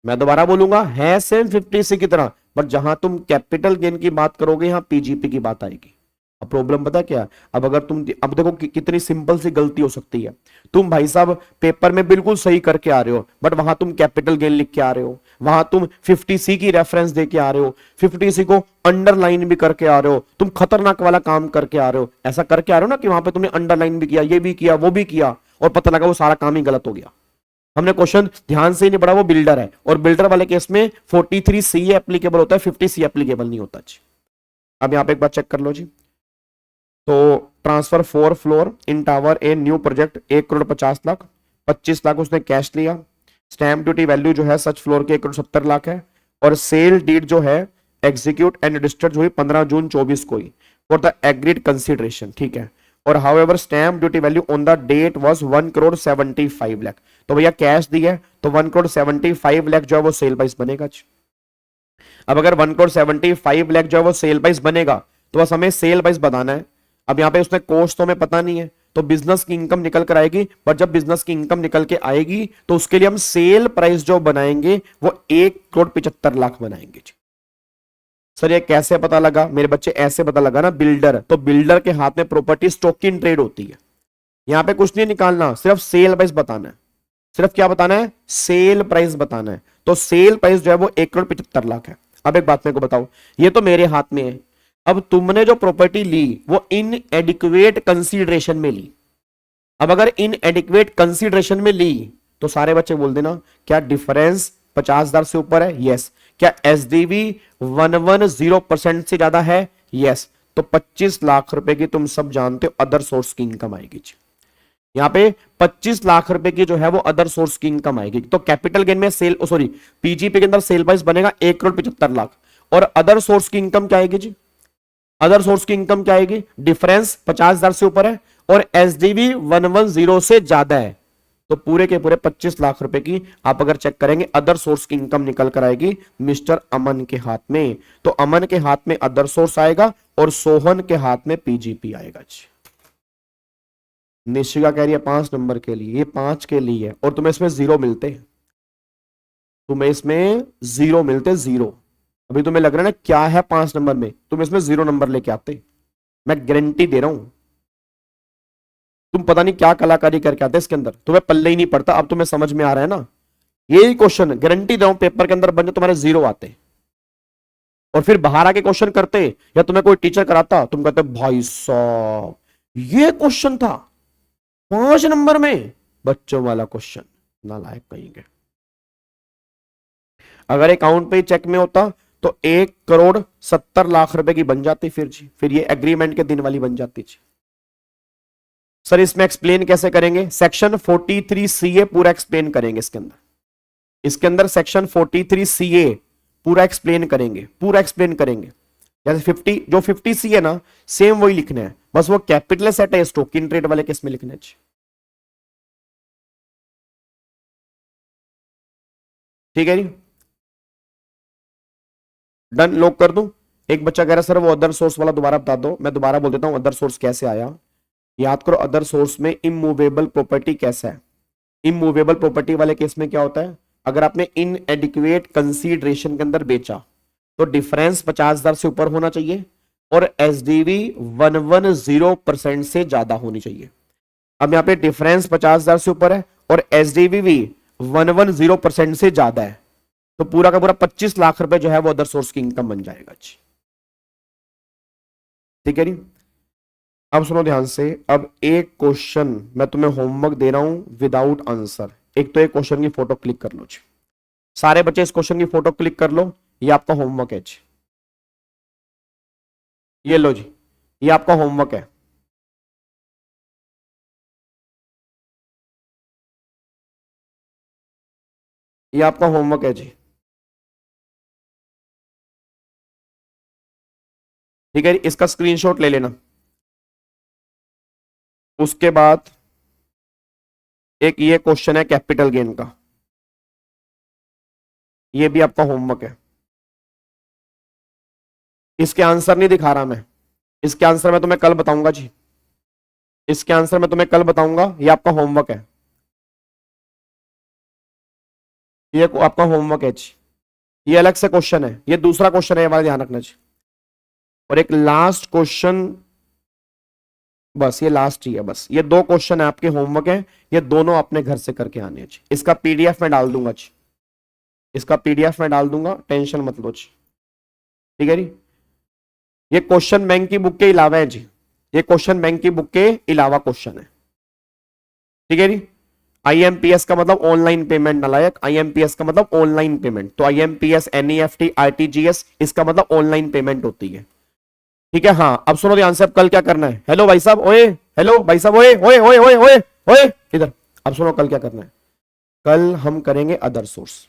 मैं दोबारा बोलूंगा, है सेम 50C की तरह, बट जहां तुम कैपिटल गेन की बात करोगे यहां पीजीपी की बात आएगी। अब प्रॉब्लम पता क्या? अब अगर तुम, अब देखो कितनी सिंपल सी गलती हो सकती है। तुम भाई साहब पेपर में बिल्कुल सही करके आ रहे हो, बट वहां तुम कैपिटल गेन लिख के आ रहे हो, वहां तुम 50C की रेफरेंस दे के आ रहे हो, 50C को अंडरलाइन भी करके आ रहे हो, तुम खतरनाक वाला काम करके आ रहे हो। ऐसा करके आ रहे हो ना कि वहां पे तुमने अंडरलाइन भी किया, ये भी किया, वो भी किया, और पता लगा वो सारा काम ही गलत हो गया। हमने क्वेश्चन ध्यान से ही नहीं पढ़ा, वो बिल्डर है, और बिल्डर वाले केस में 43CA एप्लीकेबल होता है, 50C एप्लीकेबल नहीं होता जी। अब यहां पे एक बात चेक कर लो जी। तो transfer 4 floor in tower a new project 1,50,00,000, 25 lakh उसने कैश लिया। स्टैंप ड्यूटी वैल्यू जो है सच फ्लोर के 1,70,00,000 है, और सेल डीड जो है एग्जीक्यूट एंड रजिस्टर्ड हुई 15 जून 24 को ही फॉर द एग्रीड कंसिडरेशन, ठीक है। और however stamp duty value on the date was 1,75,00,000। तो भैया कैश दी है तो 1,75,00,000 जो है वो सेल प्राइस बनेगा। अब अगर 1,75,00,000 जो है वो सेल प्राइस बनेगा तो बस हमें सेल प्राइस बताना है। अब यहाँ पे उसने कॉस्ट तो हमें पता नहीं है, तो बिजनेस की इनकम निकल कर आएगी, पर जब बिजनेस की इनकम निकल के आएगी तो उसके लिए हम सेल प्राइस जो बनाएंगे वो 1,75,00,000 बनाएंगे। सर ये कैसे पता लगा मेरे बच्चे? ऐसे पता लगा ना, बिल्डर, तो बिल्डर के हाथ में प्रॉपर्टी स्टॉकिंग ट्रेड होती है। यहां पे कुछ नहीं निकालना, सिर्फ सेल प्राइस बताना है। सिर्फ क्या बताना है? सेल प्राइस बताना है। तो सेल प्राइस जो है वो 1,75,00,000 है। अब एक बात मेरे को बताओ, ये तो मेरे हाथ में है, अब तुमने जो प्रॉपर्टी ली वो इन एडिक्वेट कंसीडरेशन में ली। अब अगर इन एडिक्वेट कंसीडरेशन में ली तो सारे बच्चे बोल देना क्या डिफरेंस 50,000 से ऊपर है? यस। क्या एसडीवी 110% से ज्यादा है? यस। तो 25 लाख रुपए की तुम सब जानते हो अदर सोर्स की इनकम आएगी। यहां पे 25 लाख रुपए की जो है वो अदर सोर्स की इनकम आएगी। तो कैपिटल गेन में सेल, सॉरी, पीजीपी के अंदर सेल प्राइस बनेगा 1,75,00,000, और अदर सोर्स की इनकम क्या आएगी जी? अदर सोर्स की इनकम क्या आएगी? डिफरेंस 50,000 से ऊपर है और एसडीवी 110 से ज्यादा है, तो पूरे के पूरे 25 लाख रुपए की आप अगर चेक करेंगे अदर सोर्स की इनकम निकल कर आएगी मिस्टर अमन के हाथ में। तो अमन के हाथ में अदर सोर्स आएगा और सोहन के हाथ में पीजीपी आएगा जी। निशिका कह रही है 5 नंबर के लिए, ये 5 के लिए है, और तुम्हें इसमें 0 मिलते हैं, तुम्हें इसमें 0 मिलते, 0। अभी तुम्हें लग रहा है ना क्या है 5 नंबर में, तुम इसमें 0 नंबर लेके आते, मैं गारंटी दे रहा हूं। तुम पता नहीं क्या कलाकारी करके आते इसके अंदर, तुम्हें पल्ले ही नहीं पड़ता। अब तुम्हें समझ में आ रहा है ना यही क्वेश्चन गारंटी दे रहा हूं पेपर के अंदर बन जाए तुम्हारे 0 आते, और फिर बाहर आके क्वेश्चन करते, या तुम्हें कोई टीचर कराता, तुम कहते भाई साहब ये क्वेश्चन था 5 नंबर में, बच्चों वाला क्वेश्चन, नालायक कहेंगे। अगर अकाउंट पे चेक में होता तो 1,70,00,000 रुपए की बन जाती, फिर जी फिर ये एग्रीमेंट के दिन वाली बन जाती जी। सर इसमें एक्सप्लेन कैसे करेंगे? सेक्शन 43 सीए पूरा एक्सप्लेन करेंगे इसके अंदर सेक्शन 43 सीए पूरा एक्सप्लेन करेंगे, पूरा एक्सप्लेन करेंगे। जैसे 50 सी है ना, सेम वही लिखना है, बस वो कैपिटल सेट है स्टॉक इन ट्रेड वाले केस में लिखना है। ठीक है जी, डन, लॉक कर दूं। एक बच्चा कह रहा है सर वो अदर सोर्स वाला दोबारा बता दो, मैं दोबारा बोल देता हूं अदर सोर्स कैसे आया। याद करो अदर सोर्स में इमूवेबल प्रॉपर्टी कैसा है। इमूवेबल प्रॉपर्टी वाले केस में क्या होता है, अगर आपने इनएडिक्वेट कंसीडरेशन के अंदर बेचा तो डिफरेंस 50,000 से ऊपर होना चाहिए और एसडीवी 110% से ज्यादा होनी चाहिए। अब यहाँ पे डिफरेंस 50,000 से ऊपर है और एसडीवी भी 110% से ज्यादा है, तो पूरा का पूरा 25 लाख रुपए जो है वो अदर सोर्स की इनकम बन जाएगा जी। ठीक है जी, अब सुनो ध्यान से। अब एक क्वेश्चन मैं तुम्हें होमवर्क दे रहा हूं विदाउट आंसर। एक तो एक क्वेश्चन की फोटो क्लिक कर लो जी, सारे बच्चे इस क्वेश्चन की फोटो क्लिक कर लो, ये आपका होमवर्क है जी। ये लो जी, ये आपका होमवर्क है। ये आपका होमवर्क है जी। ठीक है, इसका स्क्रीनशॉट ले लेना। उसके बाद एक ये क्वेश्चन है कैपिटल गेन का, ये भी आपका होमवर्क है। इसके आंसर नहीं दिखा रहा मैं, इसके आंसर मैं तुम्हें कल बताऊंगा जी, इसके आंसर मैं तुम्हें कल बताऊंगा। ये आपका होमवर्क है, ये आपका होमवर्क है जी। ये अलग से क्वेश्चन है, ये दूसरा क्वेश्चन है, ये वाला ध्यान रखना जी। और एक लास्ट क्वेश्चन, बस ये लास्ट ही है, बस ये 2 क्वेश्चन है आपके होमवर्क है, ये दोनों अपने घर से करके आने हैं जी। इसका पीडीएफ में डाल दूंगा जी, इसका पीडीएफ में डाल दूंगा, टेंशन मत लो जी। ठीक है जी, ये क्वेश्चन बैंक की बुक के अलावा है जी, ये क्वेश्चन बैंक की बुक के अलावा क्वेश्चन है। ठीक है जी, आईएमपीएस का मतलब ऑनलाइन पेमेंट, नालायक, आईएमपीएस का मतलब ऑनलाइन पेमेंट, तो आईएमपीएस, एनईएफटी, आरटीजीएस, इसका मतलब ऑनलाइन पेमेंट होती है। ठीक है, हाँ अब सुनो ध्यान से, अब कल क्या करना है। हेलो भाई साहब, ओए, हेलो भाई साहब, ओए ओए ओए ओए ओए ओए इधर। अब सुनो कल क्या करना है, कल हम करेंगे अदर सोर्स,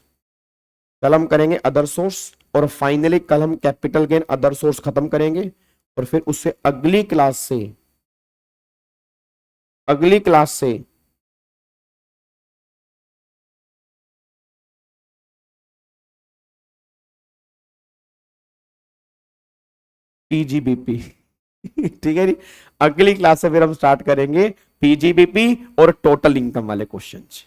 कल हम करेंगे अदर सोर्स, और फाइनली कल हम कैपिटल गेन अदर सोर्स खत्म करेंगे, और फिर उससे अगली क्लास से पीजीबीपी ठीक है जी, अगली क्लास से फिर हम स्टार्ट करेंगे पीजीबीपी और टोटल इनकम वाले क्वेश्चंस।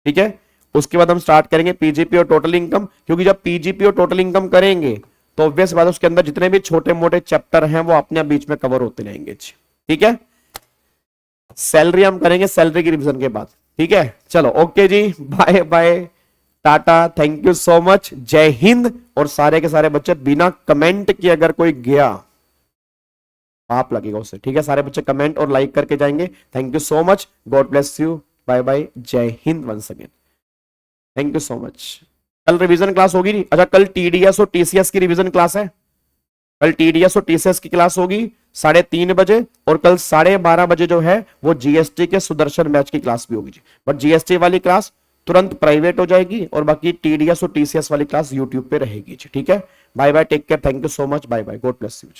ठीक है, उसके बाद हम स्टार्ट करेंगे पीजीपी और टोटल इनकम, क्योंकि जब पीजीपी और टोटल इनकम करेंगे तो ऑब्वियस बात है उसके अंदर जितने भी छोटे मोटे चैप्टर हैं वो अपने बीच में कवर होते रहेंगे। ठीक है, सैलरी हम करेंगे सैलरी की रिवीजन के बाद। ठीक है, चलो ओके जी, bye bye, tata, thank you so much, जय हिंद। और सारे के सारे बच्चे बिना कमेंट किए अगर कोई गया आप लगेगा उससे। ठीक है, सारे बच्चे कमेंट और लाइक करके जाएंगे। Thank you so much, God bless you, bye bye, जय हिंद once again, thank you so much. कल रिवीजन क्लास होगी नहीं? अच्छा, कल टीडीएस और टीसीएस की रिवीजन क्लास है, कल टीडीएस और टीसीएस की क्लास होगी 3:30 बजे, और कल 12:30 बजे जो है वो जीएसटी के सुदर्शन बैच की क्लास भी होगी। बट जीएसटी वाली क्लास तुरंत प्राइवेट हो जाएगी, और बाकी टीडीएस और टीसीएस वाली क्लास यूट्यूब पे रहेगी। ठीक है, bye bye, take care, thank you so much, bye bye, God bless you.